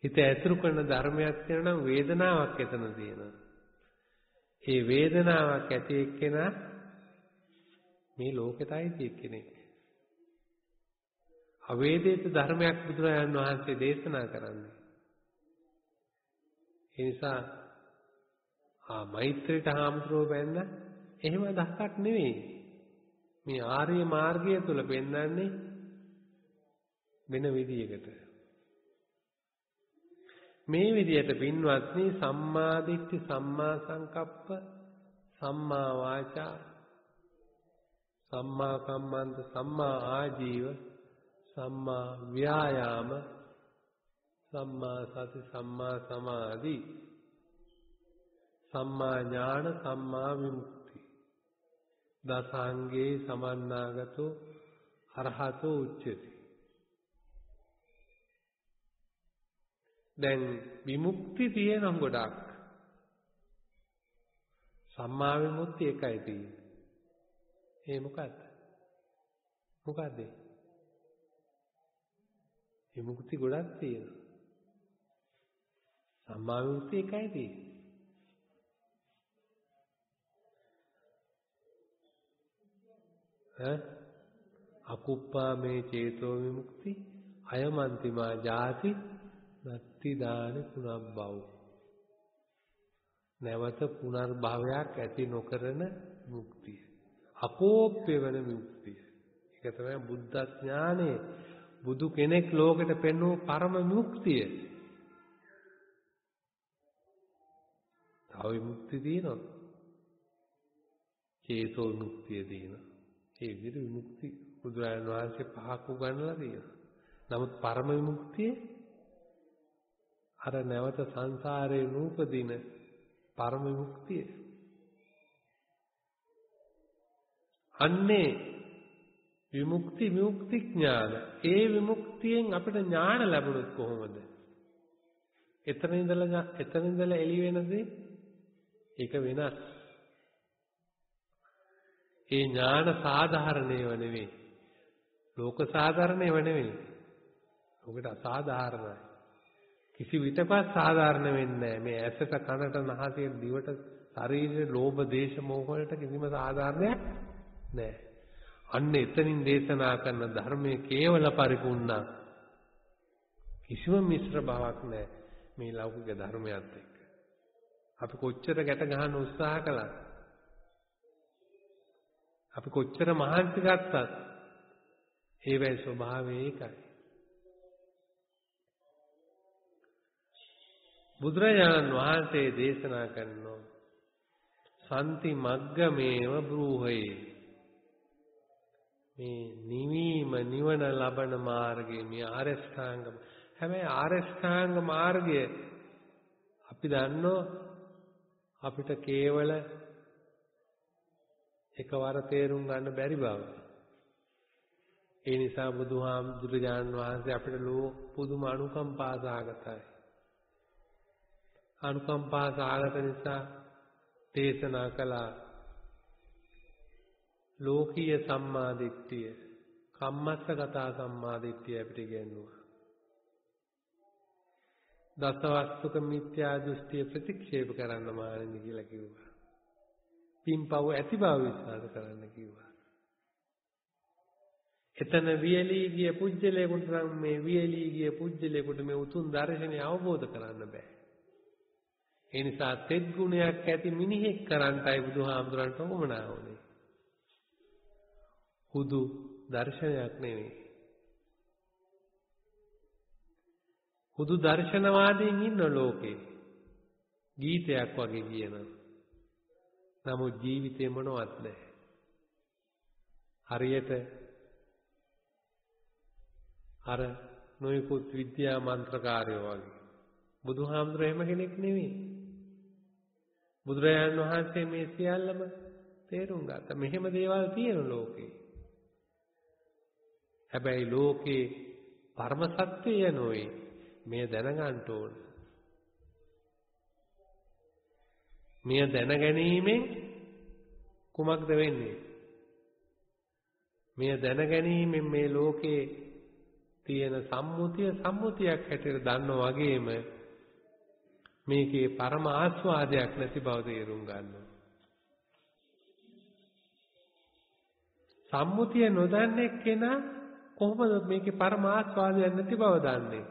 [SPEAKER 1] හිත ඇසුරු කරන ධර්මයක් තියෙනවා නම් වේදනාවක් එතන තියෙනවා. ඒ වේදනාවක් ඇති එක්කෙනා මේ ලෝකෙටයි තියෙන්නේ. අවේදිත ධර්මයක් බුදුරජාණන් වහන්සේ දේශනා කරන්නේ. ඒ නිසා මෛත්‍රීට හාමුදුරුවෝ බැන්න එහෙම දහසක් නෙවෙයි. මේ ආර්ය මාර්ගය තුල පෙන්වන්නේ වෙන විදියකට. මේ විදියට පින්වත්නි සම්මා දිට්ඨි, සම්මා සංකප්ප, සම්මා වාචා, සම්මා කම්මන්ත, සම්මා ආජීව, සම්මා ව්‍යායාම, සම්මා සති, සම්මා සමාධි, සම්මා ඥාන, සම්මා විමුක්ති. දසාංගේ සමන්නාගතෝ අරහතෝ උච්චති. දැන් විමුක්ති තියෙන ගොඩක්. සම්මා විමුක්ති එකයි තියෙන්නේ. ඒ මොකද්ද? මොකද්ද? විමුක්ති ගොඩක් තියෙනවා. සම්මා විමුක්ති එකයි තියෙන්නේ. අකුප්පා මේ චේතෝ විමුක්ති, අයමන්තිමා ජාති නත්ති දාන පුනබ්බව. නැවත පුනර්භවයක් ඇති නොකරන මුක්තිය. අකෝප්‍ය වෙන මුක්තිය. ඒක තමයි බුද්ධ ඥානයේ බුදු කෙනෙක් ලෝකෙට පෙන්වූ පරම මුක්තිය. තව විමුක්ති තියෙනවා. චේතෝ විමුක්තිය තියෙනවා. ඒ විදිහට විමුක්ති බුදුරජාණන් වහන්සේ පහක් උගන්වලා තියෙනවා. නමුත් පරම විමුක්තිය අර නැවත සංසාරේ නූපදින පරම විමුක්තිය. අන්නේ විමුක්ති විමුක්ති ඥාන. ඒ විමුක්තියෙන් අපිට ඥාන ලැබුණොත් කොහොමද? එතන ඉඳලා එළි වෙනදී ඒක වෙනස්. ඒ ඥාන සාධාරණේව නෙවෙයි. ලෝක සාධාරණේව නෙවෙයි. ලෝකෙට අසාධාරණයි. කිසි විටකවත් සාධාරණ වෙන්නේ නැහැ. මේ ඇසට, කනට, නහසට, දිවට, ශරීරේ, ලෝභ, දේශ, මොහ වලට කිසිම සාධාරණයක් නැහැ. අන්න එතනින් දේශනා කරන ධර්මයේ කේවල පරිපූර්ණ. කිසිම මිශ්‍ර බවක් නැහැ මේ ලෞකික ධර්මයත් එක්ක. අපි කොච්චර ගැට ගන්න උත්සාහ කළත්, අපි කොච්චර මහන්සි ගත්තත් ඒවැයි ස්වභාවය ඒකයි. බුදුරජාණන් වහන්සේ දේශනා කරනවා සම්ති මග්ගමේව බ්‍රූහේ. මේ නිවීම නිවන ලබන මාර්ගයේ මේ ආරෂ්ඨාංග. හැබැයි ආරෂ්ඨාංග මාර්ගය අපි දන්නෝ අපිට කේවල එකවර තේරුම් ගන්න බැරි බව. ඒ නිසා බුදුරජාණන් වහන්සේ අපිට පුදුම අනුකම්පා සහගතයි. අනුකම්පා සහගත නිසා දේශනා කළා ලෝකීය සම්මාදිට්ඨිය, කම්මස්සගතා සම්මාදිට්ඨිය අපිට ඉගෙනුවා. දසවස්තුක මිත්‍යා දෘෂ්ටිය ප්‍රතික්ෂේප කරන්න මානෙනි කියලා කිව්වා. පින්පව් ඇති බව විශ්වාස කරන්න කිව්වා. එතන වියලී ගිය පුජ්‍යලයකට නම් මේ වියලී ගිය පුජ්‍යලයකට මේ උතුම් දර්ශනය අවබෝධ කරන්න බෑ. ඒ නිසා තෙත් ගුණයක් ඇති මිනිහෙක් කරන්ටයි බුදුහාමුදුරන්ට උවමනා වුනේ. හුදු දර්ශනයක් නෙවෙයි. හුදු දර්ශනවාදීන් ඉන්න ලෝකේ ගීතයක් වගේ කියනවා. නමුත් ජීවිතේ මොනවත් නැහැ. හරියට අර නොයෙකුත් විද්‍යා මන්ත්‍රකාරයෝ වගේ. බුදුහාමුදුර එහෙම කෙනෙක් නෙවෙයි. බුදුරජාණන් වහන්සේ මේ සියල්ලම තේරුම් ගත්තා. මෙහෙම දේවල් තියෙන ලෝකේ. හැබැයි ලෝකේ පරම සත්‍යය නොවේ. මේ දැනගන්න ඕන. මේ දැනගැනීමෙන් කුමක්ද වෙන්නේ? මේ දැනගැනීමෙන් මේ ලෝකේ තියෙන සම්මුතියක් හැටියට දන්නා වගේම මේකේ පරම ආස්වාදයක් නැති බව තේරුම් ගන්නවා. සම්මුතිය නොදන්නේ කෙනා කොහොමද මේකේ පරම ආස්වාදයක් නැති බව දන්නේ?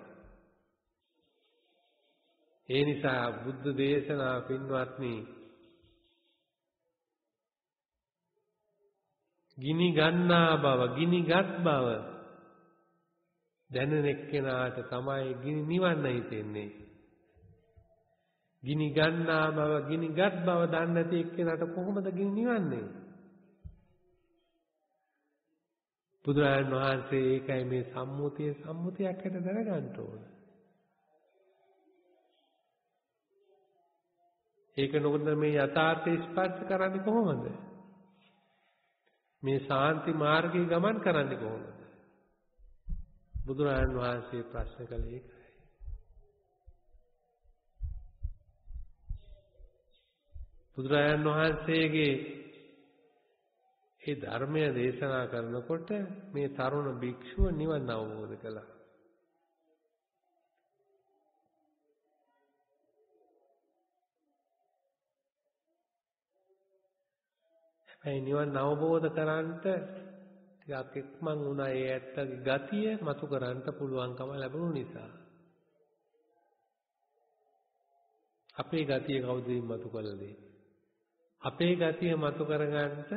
[SPEAKER 1] ඒ නිසා බුද්ධ දේශනා පින්වත්නි ගිනි ගන්නා බව, ගිනිගත් බව දැනෙන එක්කෙනාට තමයි ගිනි නිවන්න හිතෙන්නේ. ගිනි ගන්නා බව, ගිනිගත් බව දන්නේ නැති එක්කෙනාට කොහොමද ගිනි නිවන්නේ? බුදුරජාණන් වහන්සේ ඒකයි මේ සම්මුතිය සම්මුතියක් හැට දැනගන්න ඕන. ඒක නොකර මේ යථාර්ථය ස්පර්ශ කරන්නේ කොහොමද? මේ ශාන්ති මාර්ගයේ ගමන් කරන්නේ කොහොමද? බුදුරජාණන් වහන්සේ ප්‍රශ්න කළේ ඒකයි. බුදුරජාණන් වහන්සේගේ ඒ ධර්මය දේශනා කරනකොට මේ තරුණ භික්ෂුව නිවන් අවබෝධ කළා. හැබැයි නිවන් අවබෝධ කරන්ට ටිකක් ඉක්මන් වුණා ඒ ඇත්තගේ ගතිය මතු කරන්ට පුළුවන්කම ලැබුණු නිසා. අපේ ගතිය කවුද මතු කළේ? අපේ ගතිය මතු කරගන්නට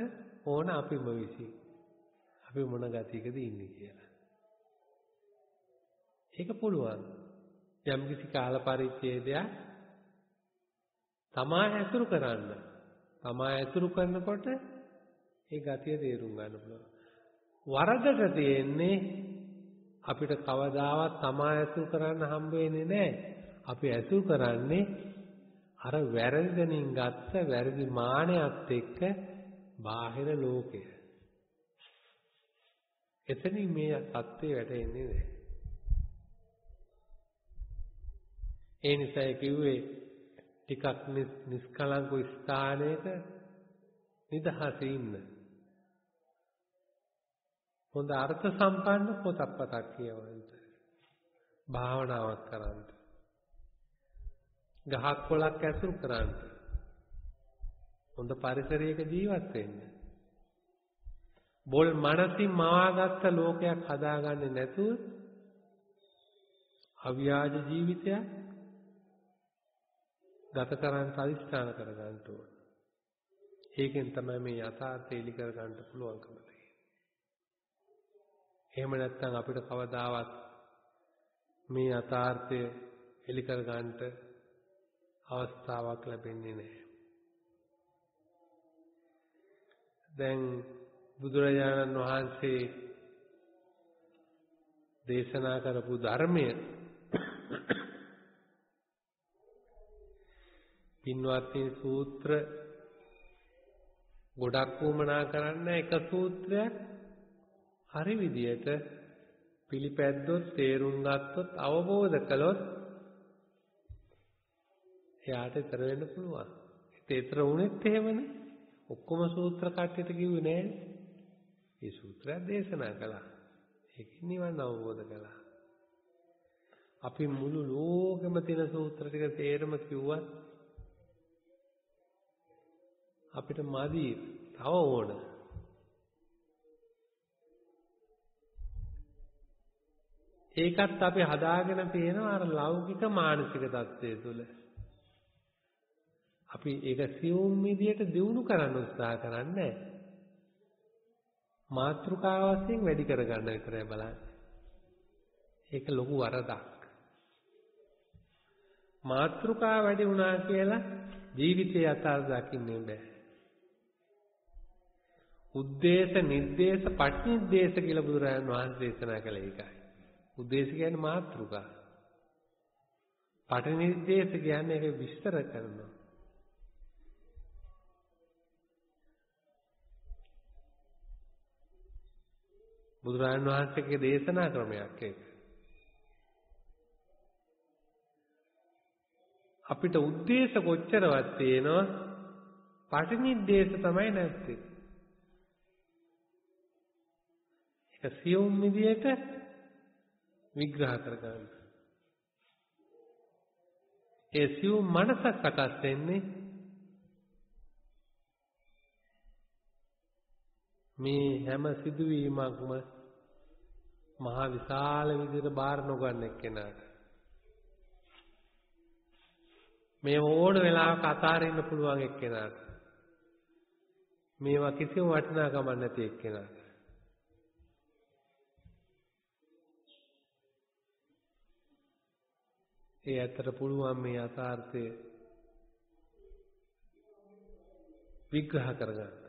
[SPEAKER 1] ඕන අපිම විසින්. අපි මොන ගතියකද ඉන්නේ කියලා. ඒක පුළුවන්. යම්කිසි කාල පරිච්ඡේදයක් තමා ඇසුරු කරන්න. තමා ඇසුරු කරනකොට ඒ ගතිය තේරුම් ගන්න පුළුවන්. වරදට තියෙන්නේ අපිට කවදාවත් තමා ඇසුරු කරන්න හම්බ වෙන්නේ නැහැ. අපි ඇසුරු කරන්නේ අර වැරදිදෙනින් ගත්ත වැරදි මානයත් එක්ක බාහිර ලෝකය. එතනින් මේ සත්‍යය වැටෙන්නේ නැහැ. ඒ නිසා කිව්වේ ටිකක් නිස්කලංක ස්ථානයක නිදහසේ ඉන්න. හොඳ අර්ථ සම්පන්න පොතක් පතක් කියවන්න. භාවනාවක් කරන්න. ගහක් කොළක් ඇසුරු කරන්න. හොඳ පරිසරයක ජීවත් වෙන්න. බොල් මනසින් මවාගත්ත ලෝකයක් හදාගන්නේ නැතුව අව්‍යාජ ජීවිතයක් ගත කරන්න අදිස්ථාන කරගන්න ඕන. ඒකෙන් තමයි මේ යථාර්ථය එලි කරගන්න පුළුවන්කම තියෙන්නේ. එහෙම නැත්නම් අපිට කවදාවත් මේ යථාර්ථය එලි කරගන්න අවස්ථාවක් ලැබෙන්නේ නැහැ. දැන් බුදුරජාණන් වහන්සේ දේශනා කරපු ධර්මය පින්වත්නි සූත්‍ර ගොඩක් වුමනා කරන්න එක සූත්‍රයක් හරි විදියට පිළිපැද්දොත් තේරුම් ගත්තොත් අවබෝධ කළොත් එයාට ඊතර වෙන්න පුළුවන්. ඊතර වුණෙත් එහෙමනේ. ඔක්කොම සූත්‍ර කට්ටියට කිව්වේ නෑ. මේ සූත්‍රය දේශනා කළා. ඒකෙන් නිවන් අවබෝධ කළා. අපි මුළු ලෝකෙම තියෙන සූත්‍ර ටික තේරම කිව්වත් අපිට මදි. තව ඕන. ඒකත් අපි හදාගෙන තියෙනවා අර ලෞකික මානසික தත්ත්වය තුළ. අපි ඒක සියුම් විදියට දියුණු කරන්න උත්සාහ කරන්නේ මාත්‍රිකාව වශයෙන් වැඩි කරගන්න විතරයි බලන්නේ. ඒක ලොකු වරදක්. මාත්‍රිකාව වැඩි වුණා කියලා ජීවිතේ යථාර්ථ දකින්නේ බෑ. උද්දේශ නිर्देश පටිනිर्देश කියලා බුදුරජාණන් වහන්සේ දේශනා කළේ ඒකයි. උද්දේශ කියන්නේ මාත්‍රිකා. පටිනිर्देश කියන්නේ ඒක විස්තර කරනවා. බුදුරජාණන් වහන්සේගේ දේශනා ක්‍රමයක් ඒක. අපිට උද්දේශ කොච්චරවත් තියෙනවා පටිනිर्देश තමයි නැත්තේ. ඒක සියුම් විදියට විග්‍රහ කරගන්න. ඒ සියුම් මනසක් සකස් වෙන්නේ මේ හැම සිදුවීමක්ම මහා විශාල විදිහට බාර නොගන්න එක්කෙනාට. මේ ඕන වෙලාවක අතාරින්න පුළුවන් එක්කෙනාට. මේවා කිසිම වටිනාකමක් නැති එක්කෙනාට. ඒ ඇත්තට පුළුවන් මේ යථාර්ථය විග්‍රහ කරගන්න.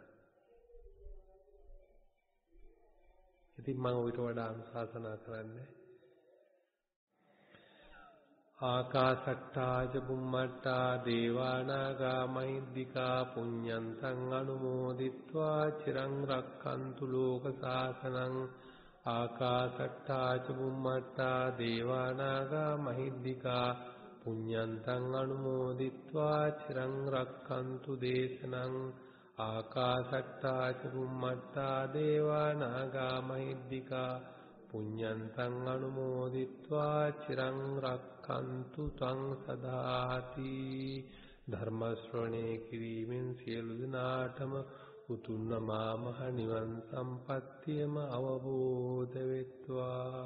[SPEAKER 1] ඉතින් මම ඊට වඩා අනුශාසනා කරන්නේ ආකාශට්ටා ච බුම්මට්ටා දේවා නාග මහිද්దికා පුඤ්ඤන්තං අනුමෝදිත්වා චිරං රක්ඛන්තු ලෝක සාසනං ආකාශට්ටා ච බුම්මට්ටා දේවා නාග මහිද්దికා පුඤ්ඤන්තං අනුමෝදිත්වා චිරං රක්ඛන්තු දේශනං ආකාශට්ටා ච බුම්මට්ටා දේවා නාග මහිද්దికා පුඤ්ඤන්තං අනුමෝදිත්වා චිරං රක්ඛන්තු ත්වං සදාති ධර්ම ශ්‍රවණේ කිරීමෙන් සියලු දෙනාටම උතුම් මහා නිවන් සම්පත්තියම අවබෝධ වෙත්වා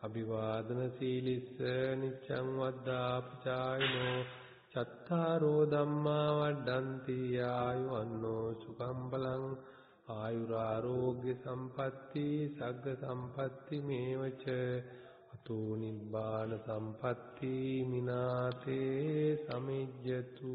[SPEAKER 1] අභිවාදන සීලිස්ස නිච්ඡං වද්දාපචායිනෝ චත්තාරෝ ධම්මා වඩ්ඩන්ති ආයුවන්නෝ සුඛං බලං ආයුරාෝග්‍ය සම්පatti සග්ග සම්පatti මේවච අතෝ නිබ්බාන සම්පatti මිනාතේ සමිජ්ජතු